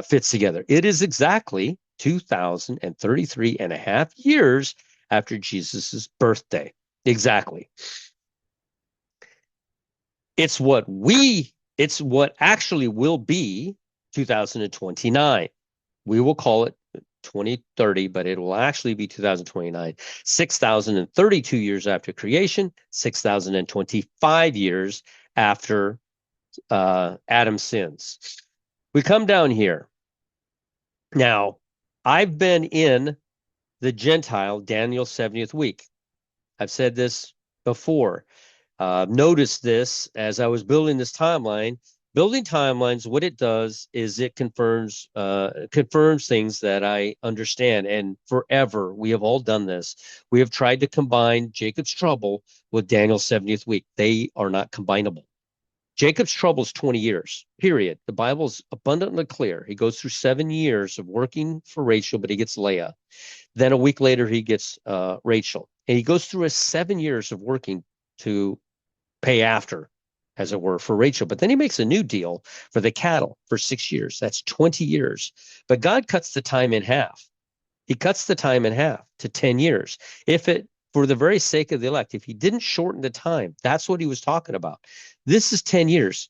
fits together. It is exactly 2,033.5 years after Jesus's birthday. Exactly. It's what actually will be 2029. We will call it 2030, but it will actually be 2029. 6,032 years after creation, 6,025 years after Adam's sins. We come down here. Now, I've been in the Gentile Daniel's 70th week. I've said this before. Notice this as I was building this timeline. Building timelines, what it does is it confirms things that I understand. And forever, we have all done this. We have tried to combine Jacob's trouble with Daniel's 70th week. They are not combinable. Jacob's trouble is 20 years, period. The Bible's abundantly clear. He goes through 7 years of working for Rachel, but he gets Leah. Then a week later, he gets Rachel. And he goes through 7 years of working to pay after, as it were, for Rachel. But then he makes a new deal for the cattle for 6 years. That's 20 years. But God cuts the time in half. He cuts the time in half to 10 years. For the very sake of the elect, if he didn't shorten the time, that's what he was talking about. This is 10 years.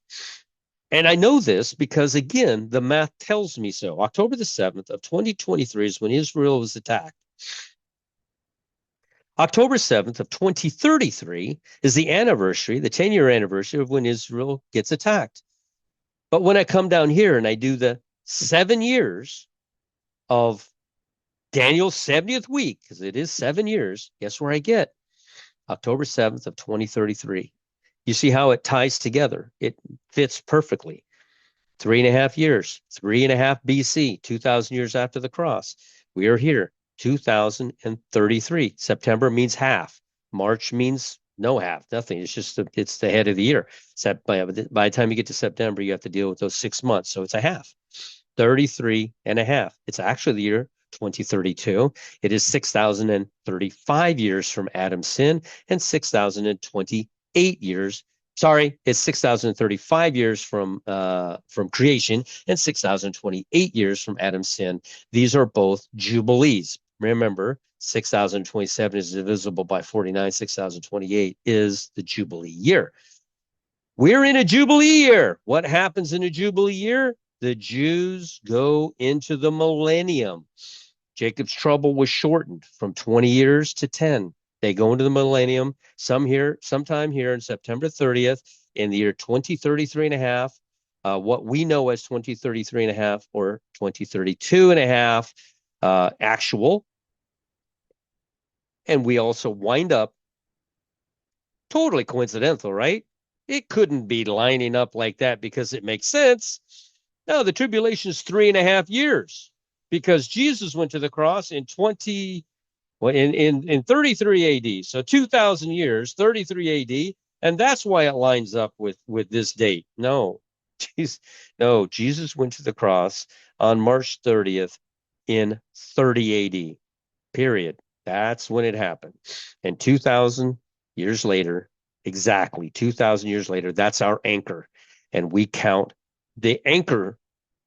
And I know this because, again, the math tells me so. October the 7th of 2023 is when Israel was attacked. October 7th of 2033 is the 10-year anniversary of when Israel gets attacked. But when I come down here and I do the 7 years of Daniel's 70th week, because it is 7 years, guess where I get? October 7th of 2033. You see how it ties together? It fits perfectly. 3.5 years, 3.5 BC, 2,000 years after the cross. We are here, 2033. September means half. March means no half, nothing. It's the head of the year. By the time you get to September, you have to deal with those 6 months. So it's a half, 33.5. It's actually the year 2032. It is 6,035 years from Adam's sin and 6,028 years. Sorry, it's 6,035 years from creation and 6,028 years from Adam's sin. These are both jubilees. Remember, 6,027 is divisible by 49. 6,028 is the Jubilee year. We're in a Jubilee year. What happens in a Jubilee year? The Jews go into the millennium. Jacob's trouble was shortened from 20 years to 10. They go into the millennium, sometime here in September 30th in the year 2033 and a half, what we know as 2033 and a half or 2032 and a half actual. And we also wind up, totally coincidental, right? It couldn't be lining up like that because it makes sense. No, the tribulation is 3.5 years because Jesus went to the cross in 33 AD. So 2,000 years, 33 AD. And that's why it lines up with this date. No, Jesus went to the cross on March 30th in 30 AD, period. That's when it happened. And 2,000 years later, exactly 2,000 years later, that's our anchor. And we count the anchor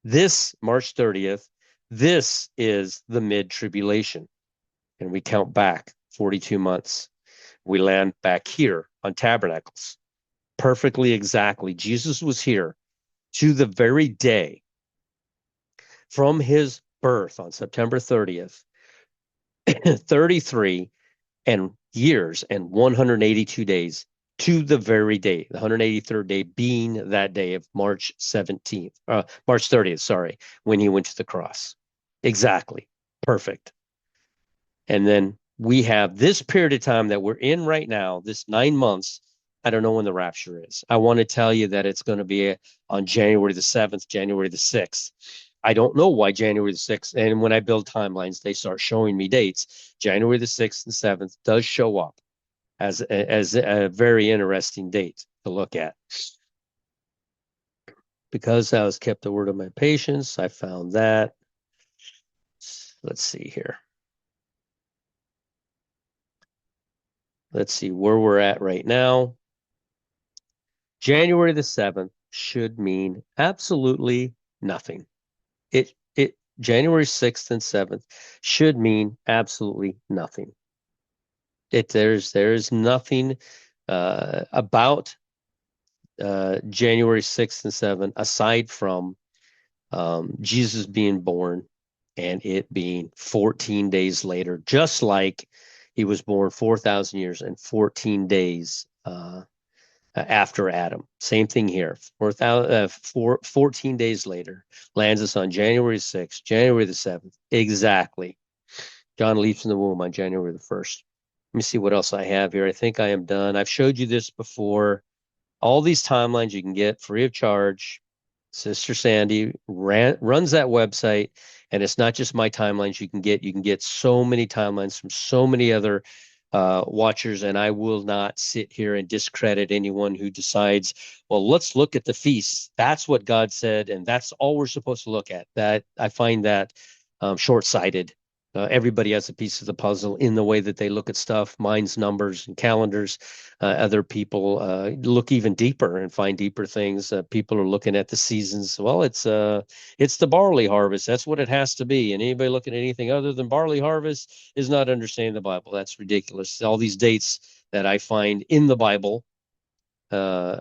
this March 30th. This is the mid-tribulation. And we count back 42 months. We land back here on Tabernacles. Perfectly exactly. Jesus was here to the very day from his birth on September 30th, 33 and years and 182 days to the very day, the 183rd day being that day of March 30th, sorry, when he went to the cross. Exactly. Perfect. And then we have this period of time that we're in right now, this 9 months. I don't know when the rapture is. I want to tell you that it's going to be on January the 7th, January the 6th. I don't know why January the 6th. And when I build timelines, they start showing me dates. January the 6th and 7th does show up as a very interesting date to look at. Because I was kept the word of my patience, I found that. Let's see here. Let's see where we're at right now. January the 7th should mean absolutely nothing. January 6th and 7th should mean absolutely nothing. There's nothing about January 6th and 7th aside from Jesus being born and it being 14 days later, just like he was born 4,000 years and 14 days after Adam. Same thing here. 14 days later, lands us on January 6th, January the 7th. Exactly. John leaps in the womb on January the 1st. Let me see what else I have here. I think I am done. I've showed you this before. All these timelines you can get free of charge. Sister Sandy runs that website, and it's not just my timelines you can get. You can get so many timelines from so many other watchers, and I will not sit here and discredit anyone who decides, well, let's look at the feasts. That's what God said, and that's all we're supposed to look at. That I find that short-sighted. Everybody has a piece of the puzzle in the way that they look at stuff. Mine's numbers and calendars. Other people look even deeper and find deeper things. People are looking at the seasons. Well, it's the barley harvest. That's what it has to be. And anybody looking at anything other than barley harvest is not understanding the Bible. That's ridiculous. All these dates that I find in the Bible uh,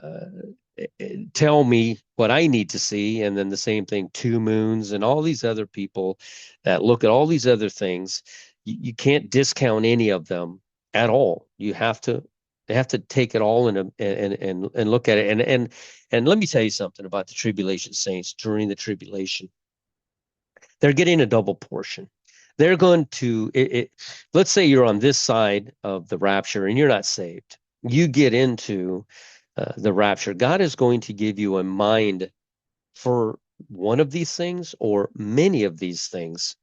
tell me what I need to see. And then the same thing, two moons and all these other people that look at all these other things. You can't discount any of them at all. They have to take it all in and look at it. And let me tell you something about the tribulation saints during the tribulation. They're getting a double portion. They're going to let's say you're on this side of the rapture and you're not saved. You get into the rapture. God is going to give you a mind for one of these things or many of these things,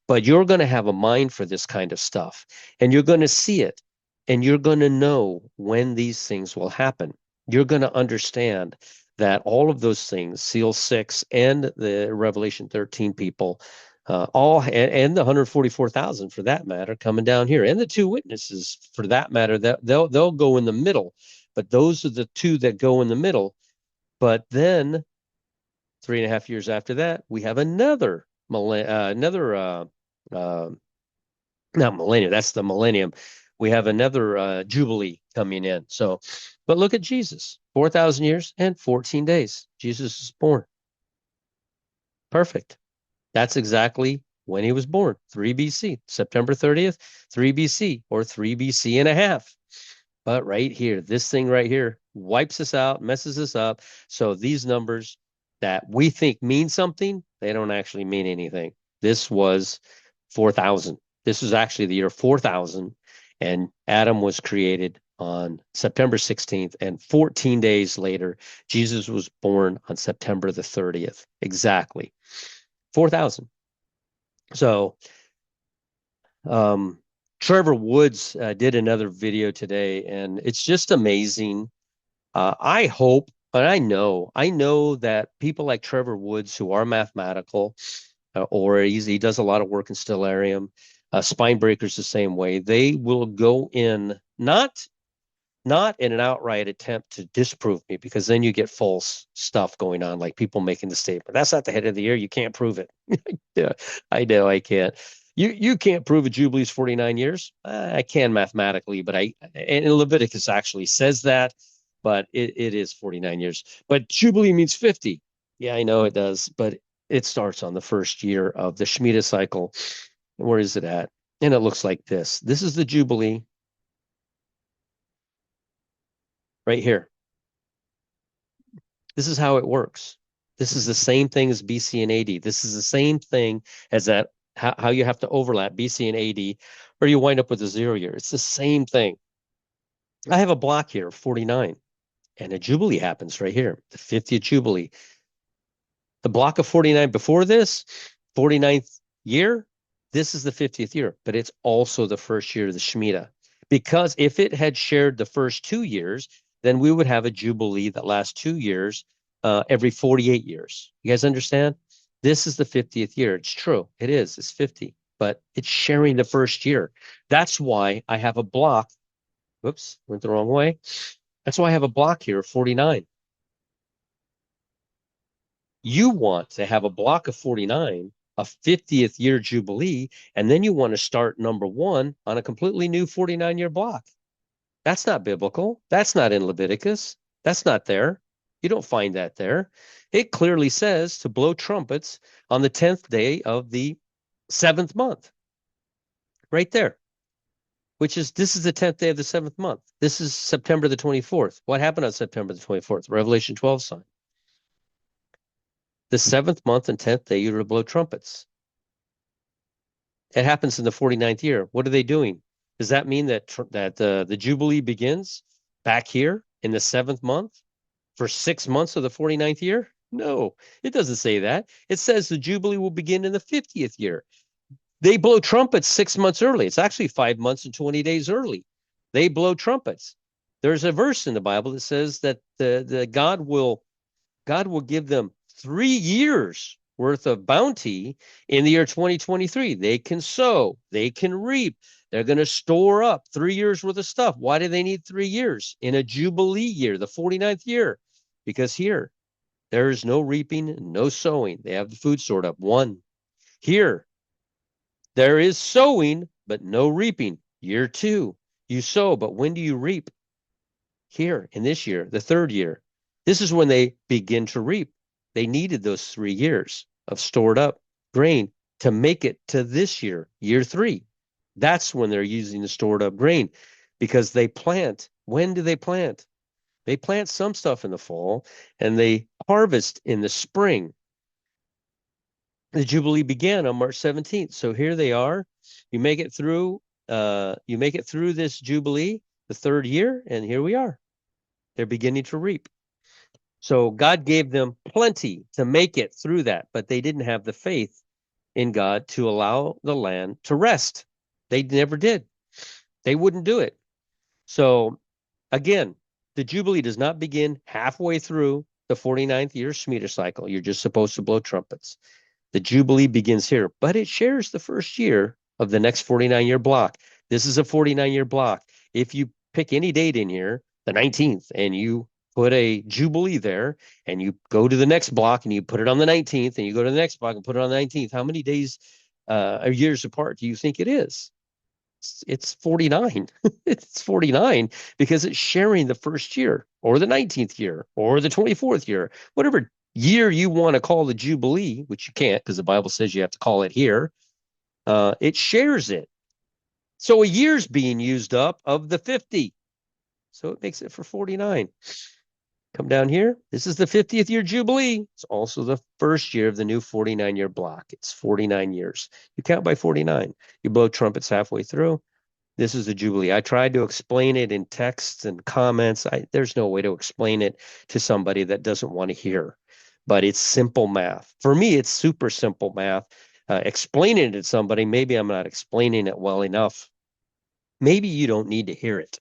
but you're going to have a mind for this kind of stuff, and you're going to see it, and you're going to know when these things will happen. You're going to understand that all of those things, Seal 6 and the Revelation 13 people, and the 144,000 for that matter, coming down here, and the two witnesses for that matter, that they'll go in the middle. But those are the two that go in the middle. But then 3.5 years after that, we have another not millennium. That's the millennium. We have another Jubilee coming in. So, but look at Jesus, 4,000 years and 14 days. Jesus is born. Perfect. That's exactly when he was born, 3 BC, September 30th, 3 BC, or 3 BC and a half. But right here, this thing right here wipes us out, messes us up. So these numbers that we think mean something, they don't actually mean anything. This was 4,000. This was actually the year 4,000, and Adam was created on September 16th, and 14 days later, Jesus was born on September the 30th. Exactly. 4,000. So, Trevor Woods did another video today, and it's just amazing. I hope, and I know that people like Trevor Woods, who are mathematical, or he does a lot of work in stellarium, spine breakers the same way. They will go in not in an outright attempt to disprove me, because then you get false stuff going on, like people making the statement, that's not the head of the year, you can't prove it. Yeah, I know I can't. You can't prove a Jubilee is 49 years. I can mathematically, but and Leviticus actually says that, but it is 49 years. But Jubilee means 50. Yeah, I know it does, but it starts on the first year of the Shemitah cycle. Where is it at? And it looks like this. This is the Jubilee right here. This is how it works. This is the same thing as BC and AD. This is the same thing as that, how you have to overlap BC and AD, or you wind up with a 0 year. It's the same thing. I have a block here, 49, and a Jubilee happens right here, the 50th Jubilee. The block of 49 before this, 49th year, this is the 50th year, but it's also the first year of the Shemitah. Because if it had shared the first 2 years, then we would have a Jubilee that lasts 2 years every 48 years. You guys understand? This is the 50th year. It's true. It is. It's 50, but it's sharing the first year. That's why I have a block. Whoops, went the wrong way. That's why I have a block here of 49. You want to have a block of 49, a 50th year Jubilee, and then you want to start number 1 on a completely new 49-year block. That's not biblical. That's not in Leviticus. That's not there. You don't find that there. It clearly says to blow trumpets on the 10th day of the 7th month. Right there. This is the 10th day of the 7th month. This is September the 24th. What happened on September the 24th? Revelation 12 sign. The 7th month and 10th day, you're to blow trumpets. It happens in the 49th year. What are they doing? Does that mean that the Jubilee begins back here in the 7th month for 6 months of the 49th year? No, it doesn't say that. It says the Jubilee will begin in the 50th year. They blow trumpets 6 months early. It's actually 5 months and 20 days early. They blow trumpets. There's a verse in the Bible that says that the God will give them 3 years worth of bounty in the year 2023. They can sow, they can reap. They're going to store up 3 years worth of stuff. Why do they need 3 years? In a Jubilee year, the 49th year? Because here, there is no reaping, no sowing. They have the food stored up. One. Here, there is sowing, but no reaping. Year two, you sow, but when do you reap? Here, in this year, the third year. This is when they begin to reap. They needed those 3 years of stored up grain to make it to this year, year three. That's when they're using the stored up grain because they plant. When do they plant? They plant some stuff in the fall and they harvest in the spring. The Jubilee began on March 17th. So here they are. You make it through this Jubilee, the third year, and here we are. They're beginning to reap. So God gave them plenty to make it through that, but they didn't have the faith in God to allow the land to rest. They never did. They wouldn't do it. So again, the Jubilee does not begin halfway through the 49th year Shemitah cycle. You're just supposed to blow trumpets. The Jubilee begins here, but it shares the first year of the next 49-year block. This is a 49-year block. If you pick any date in here, the 19th, and you put a Jubilee there, and you go to the next block and you put it on the 19th, and you go to the next block and put it on the 19th, how many days or years apart do you think it is? It's 49. It's 49 because it's sharing the first year or the 19th year or the 24th year, whatever year you want to call the Jubilee, which you can't because the Bible says you have to call it here. It shares it. So a year's being used up of the 50. So it makes it for 49. Come down here. This is the 50th year Jubilee. It's also the first year of the new 49-year block. It's 49 years. You count by 49. You blow trumpets halfway through. This is the Jubilee. I tried to explain it in texts and comments. There's no way to explain it to somebody that doesn't want to hear. But it's simple math. For me, it's super simple math. Explaining it to somebody, maybe I'm not explaining it well enough. Maybe you don't need to hear it.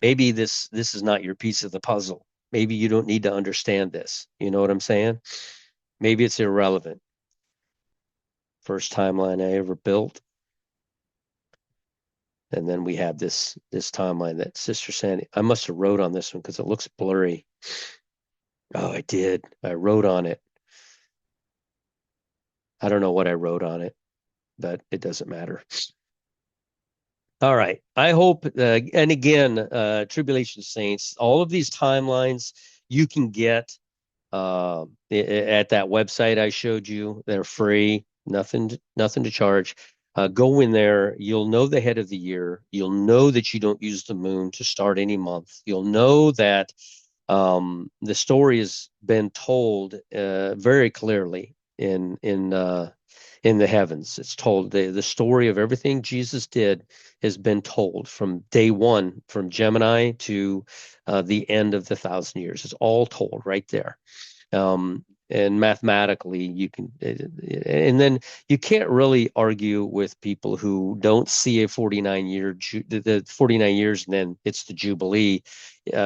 Maybe this is not your piece of the puzzle. Maybe you don't need to understand this. You know what I'm saying? Maybe it's irrelevant. First timeline I ever built. And then we have this timeline that Sister Sandy, I must have wrote on this one because it looks blurry. Oh, I did. I wrote on it. I don't know what I wrote on it, but it doesn't matter. All right. I hope, and again, Tribulation Saints, all of these timelines you can get at that website I showed you. They're free, nothing to charge. Go in there. You'll know the head of the year. You'll know that you don't use the moon to start any month. You'll know that the story has been told very clearly in the heavens. It's told the story of everything Jesus did has been told from day one, from Gemini to the end of the 1,000 years. It's all told right there. And mathematically, you can, and then you can't really argue with people who don't see a 49-year, the 49 years, and then it's the Jubilee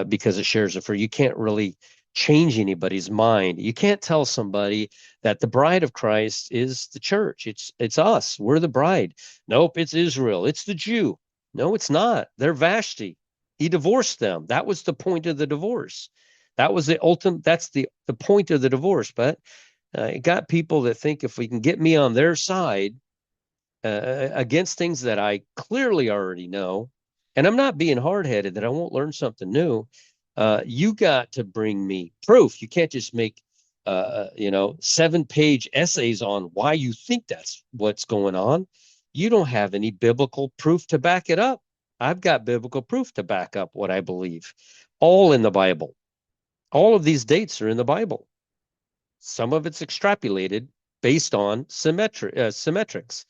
because it shares it for. You can't really change anybody's mind. You can't tell somebody that the bride of Christ is the church. It's us. We're the bride. Nope, it's Israel. It's the Jew. No, it's not. They're Vashti. He divorced them. That was the point of the divorce. That was the ultimate. That's the point of the divorce. But it got people that think if we can get me on their side against things that I clearly already know, and I'm not being hard-headed that I won't learn something new. You got to bring me proof. You can't just make 7-page essays on why you think that's what's going on. You don't have any biblical proof to back it up. I've got biblical proof to back up what I believe. All in the Bible. All of these dates are in the Bible. Some of it's extrapolated based on symmetrics.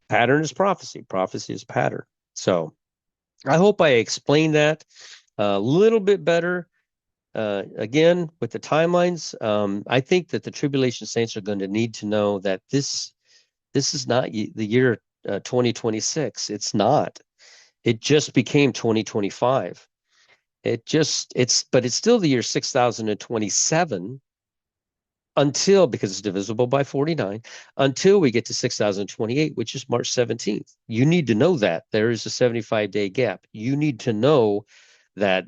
Pattern is prophecy. Prophecy is pattern. So I hope I explained that a little bit better. Again, with the timelines, I think that the Tribulation Saints are going to need to know that this is not the year 2026. It's not. It just became 2025. But it's still the year 6027 until, because it's divisible by 49, until we get to 6028, which is March 17th. You need to know that there is a 75-day gap. You need to know that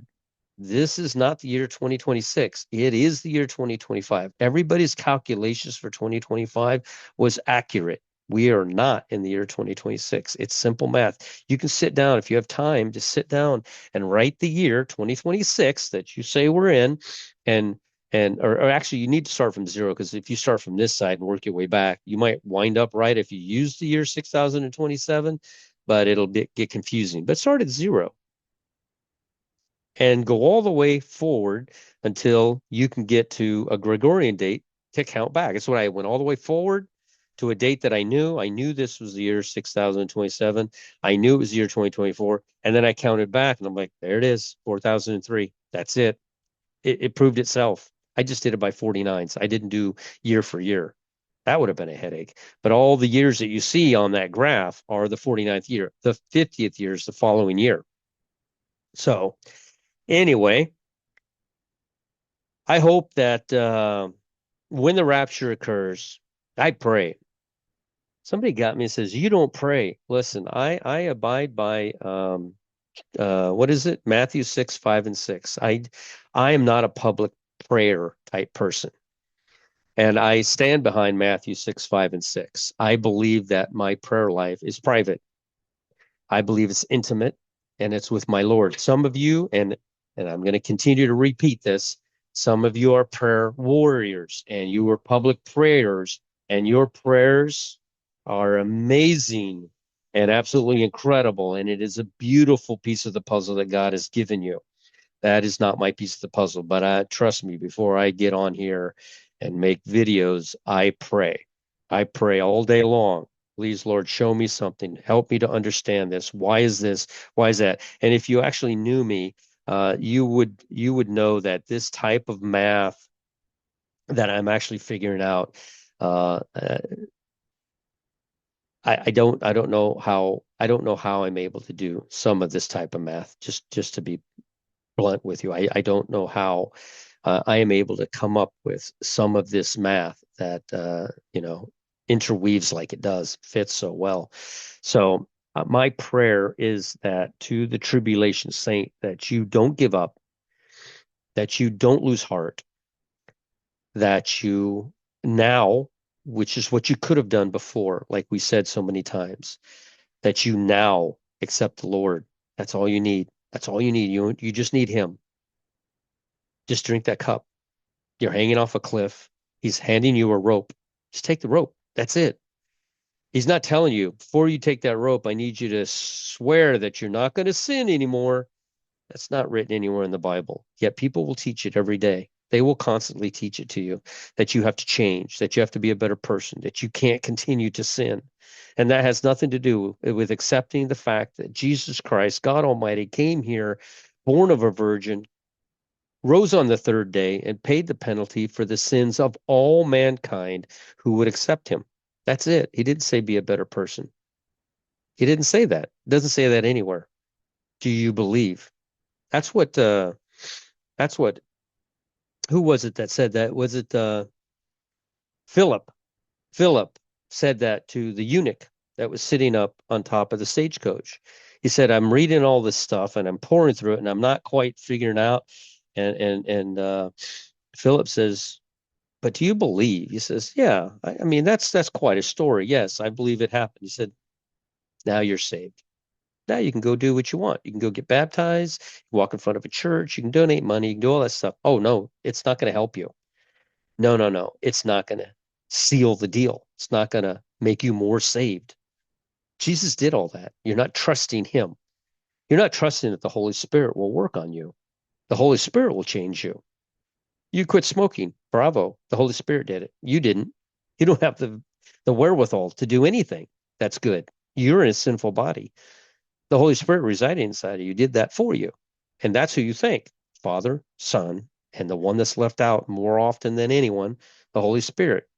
this is not the year 2026. It is the year 2025. Everybody's calculations for 2025 was accurate. We are not in the year 2026. It's simple math. You can sit down if you have time to sit down and write the year 2026 that you say we're in, and or actually you need to start from zero, because if you start from this side and work your way back, you might wind up right if you use the year 6027, but it'll get confusing. But start at zero and go all the way forward until you can get to a Gregorian date to count back. That's what I went all the way forward to a date that I knew. I knew this was the year 6027. I knew it was the year 2024. And then I counted back and I'm like, there it is, 4003. That's it. It proved itself. I just did it by 49s. I didn't do year for year. That would have been a headache. But all the years that you see on that graph are the 49th year. The 50th year is the following year. So anyway, I hope that when the rapture occurs, I pray. Somebody got me and says, you don't pray. Listen, I abide by what is it? Matthew 6, 5, and 6. I am not a public prayer type person. And I stand behind Matthew 6, 5, and 6. I believe that my prayer life is private. I believe it's intimate and it's with my Lord. Some of you, and I'm going to continue to repeat this, some of you are prayer warriors and you are public prayers, and your prayers are amazing and absolutely incredible. And it is a beautiful piece of the puzzle that God has given you. That is not my piece of the puzzle, but trust me, before I get on here and make videos, I pray. I pray all day long. Please, Lord, show me something. Help me to understand this. Why is this? Why is that? And if you actually knew me, you would know that this type of math that I'm actually figuring out, I don't know how I'm able to do some of this type of math. Just to be blunt with you, I don't know how I am able to come up with some of this math that interweaves like it does, fits so well. So my prayer is that to the tribulation saint, that you don't give up, that you don't lose heart, that you now, which is what you could have done before, like we said so many times, that you now accept the Lord. That's all you need. That's all you need. You just need him. Just drink that cup. You're hanging off a cliff. He's handing you a rope. Just take the rope. That's it. He's not telling you, before you take that rope, I need you to swear that you're not going to sin anymore. That's not written anywhere in the Bible. Yet people will teach it every day. They will constantly teach it to you, that you have to change, that you have to be a better person, that you can't continue to sin. And that has nothing to do with accepting the fact that Jesus Christ, God Almighty, came here, born of a virgin, rose on the third day, and paid the penalty for the sins of all mankind who would accept him. That's it. He didn't say be a better person. He didn't say that. It doesn't say that anywhere. Do you believe? That's what who was it that said that? Was it Philip? Philip said that to the eunuch that was sitting up on top of the stagecoach. He said, I'm reading all this stuff and I'm pouring through it and I'm not quite figuring out. And Philip says, but do you believe? He says, yeah, I mean, that's quite a story. Yes, I believe it happened. He said, now you're saved. Now you can go do what you want. You can go get baptized, walk in front of a church, you can donate money, you can do all that stuff. Oh, no, it's not going to help you. No, no, no. It's not going to seal the deal. It's not going to make you more saved. Jesus did all that. You're not trusting him. You're not trusting that the Holy Spirit will work on you. The Holy Spirit will change you. You quit smoking. Bravo. The Holy Spirit did it. You didn't. You don't have the wherewithal to do anything that's good. You're in a sinful body. The Holy Spirit residing inside of you did that for you. And that's who you thank. Father, Son, and the one that's left out more often than anyone, the Holy Spirit.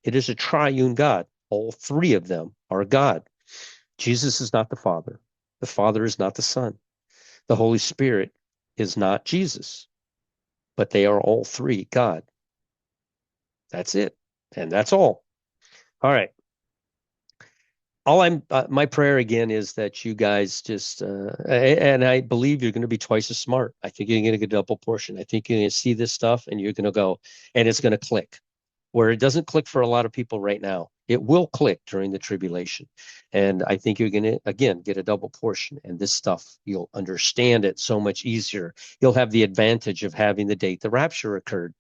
It is a triune God. All three of them are God. Jesus is not the Father. The Father is not the Son. The Holy Spirit is not Jesus, but they are all three God. That's it. And that's all. All right. My prayer again is that you guys just, and I believe you're going to be twice as smart. I think you're going to get a double portion. I think you're going to see this stuff and you're going to go, and it's going to click where it doesn't click for a lot of people right now. It will click during the tribulation. And I think you're going to, again, get a double portion. And this stuff, you'll understand it so much easier. You'll have the advantage of having the date the rapture occurred.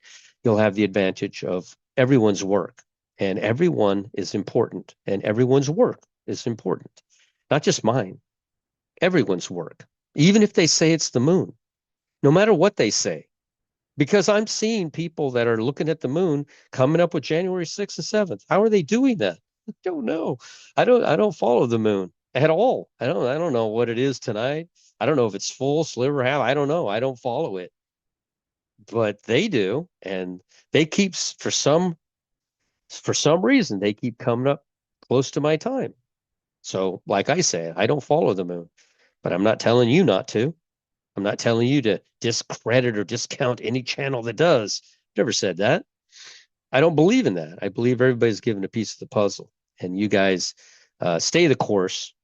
You'll have the advantage of everyone's work. And everyone is important. And everyone's work is important. Not just mine, everyone's work. Even if they say it's the moon, no matter what they say, because I'm seeing people that are looking at the moon coming up with January 6th and 7th. How are they doing that? I don't know. I don't follow the moon at all. I don't know what it is tonight. I don't know if it's full, sliver, half. I don't know. I don't follow it. But they do, and they keep for some reason they keep coming up close to my time. So, like I say, I don't follow the moon, but I'm not telling you not to. I'm not telling you to discredit or discount any channel that does. Never said that. I don't believe in that. I believe everybody's given a piece of the puzzle, and you guys stay the course.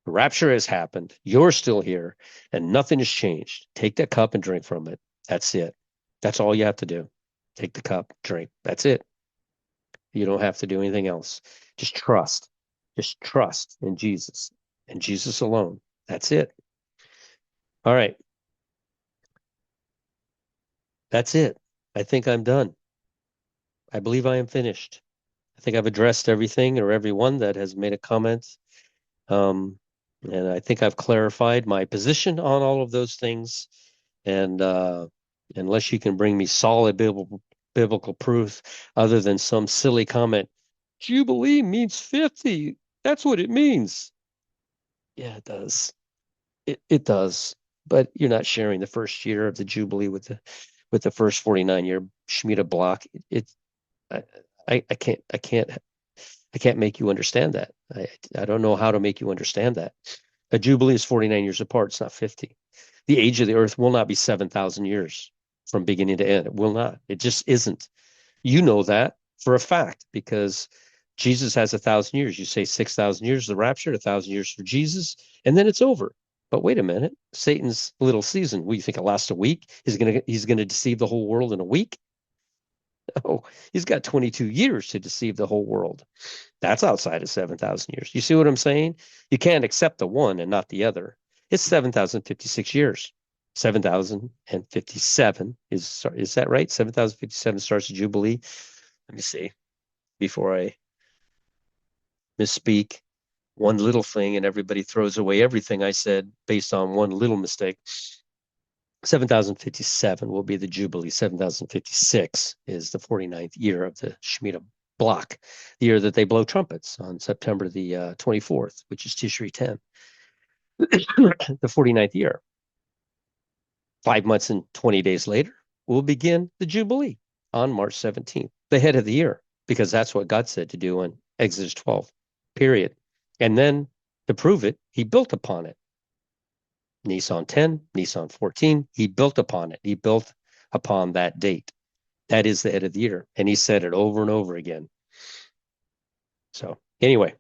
The rapture has happened. You're still here, and nothing has changed. Take that cup and drink from it. That's it. That's all you have to do. Take the cup, drink. That's it. You don't have to do anything else. Just trust. Just trust in Jesus and Jesus alone. That's it. All right. That's it. I think I'm done. I believe I am finished. I think I've addressed everything or everyone that has made a comment. Um, and I think I've clarified my position on all of those things. And unless you can bring me solid biblical proof other than some silly comment, Jubilee means 50. That's what it means. Yeah, it does. It does. But you're not sharing the first year of the Jubilee with the first 49-year Shemitah block. I, I can't make you understand that. I don't know how to make you understand that. A Jubilee is 49 years apart. It's not 50. The age of the earth will not be 7,000 years from beginning to end. It will not. It just isn't. You know that for a fact because Jesus has 1,000 years. You say 6,000 years the rapture, 1,000 years for Jesus, and then it's over. But wait a minute, Satan's little season. What do you think it lasts a week? He's gonna deceive the whole world in a week? Oh, he's got 22 years to deceive the whole world. That's outside of 7,000 years. You see what I'm saying? You can't accept the one and not the other. It's 7,056 years. 7,057 is that right? 7,057 starts a Jubilee. Let me see before I misspeak. One little thing and everybody throws away everything I said based on one little mistake. 7,057 will be the Jubilee. 7,056 is the 49th year of the Shemitah block, the year that they blow trumpets on September the 24th, which is Tishri 10, the 49th year. 5 months and 20 days later, we'll begin the Jubilee on March 17th, the head of the year, because that's what God said to do in Exodus 12, period. And then to prove it, he built upon it. Nisan 10, Nisan 14, he built upon it. He built upon that date. That is the head of the year. And he said it over and over again. So anyway,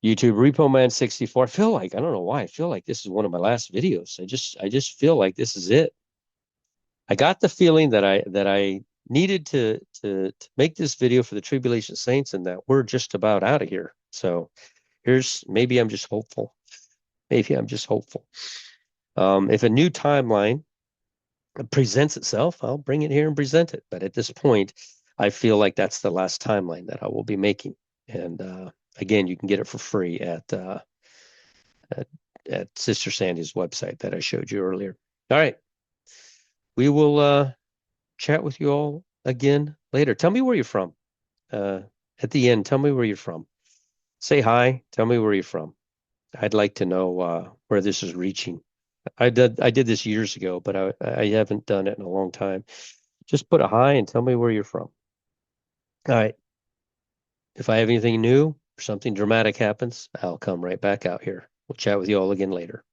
YouTube Repo Man 64. I don't know why. I feel like this is one of my last videos. I just feel like this is it. I got the feeling that I needed to make this video for the Tribulation Saints and that we're just about out of here. So maybe I'm just hopeful. Maybe I'm just hopeful. If a new timeline presents itself, I'll bring it here and present it. But at this point, I feel like that's the last timeline that I will be making. And again, you can get it for free at Sister Sandy's website that I showed you earlier. All right. We will chat with you all again later. Tell me where you're from. At the end, tell me where you're from. Say hi. Tell me where you're from. I'd like to know where this is reaching. I did this years ago, but I haven't done it in a long time. Just put a hi and tell me where you're from. All right. If I have anything new, something dramatic happens, I'll come right back out here. We'll chat with you all again later.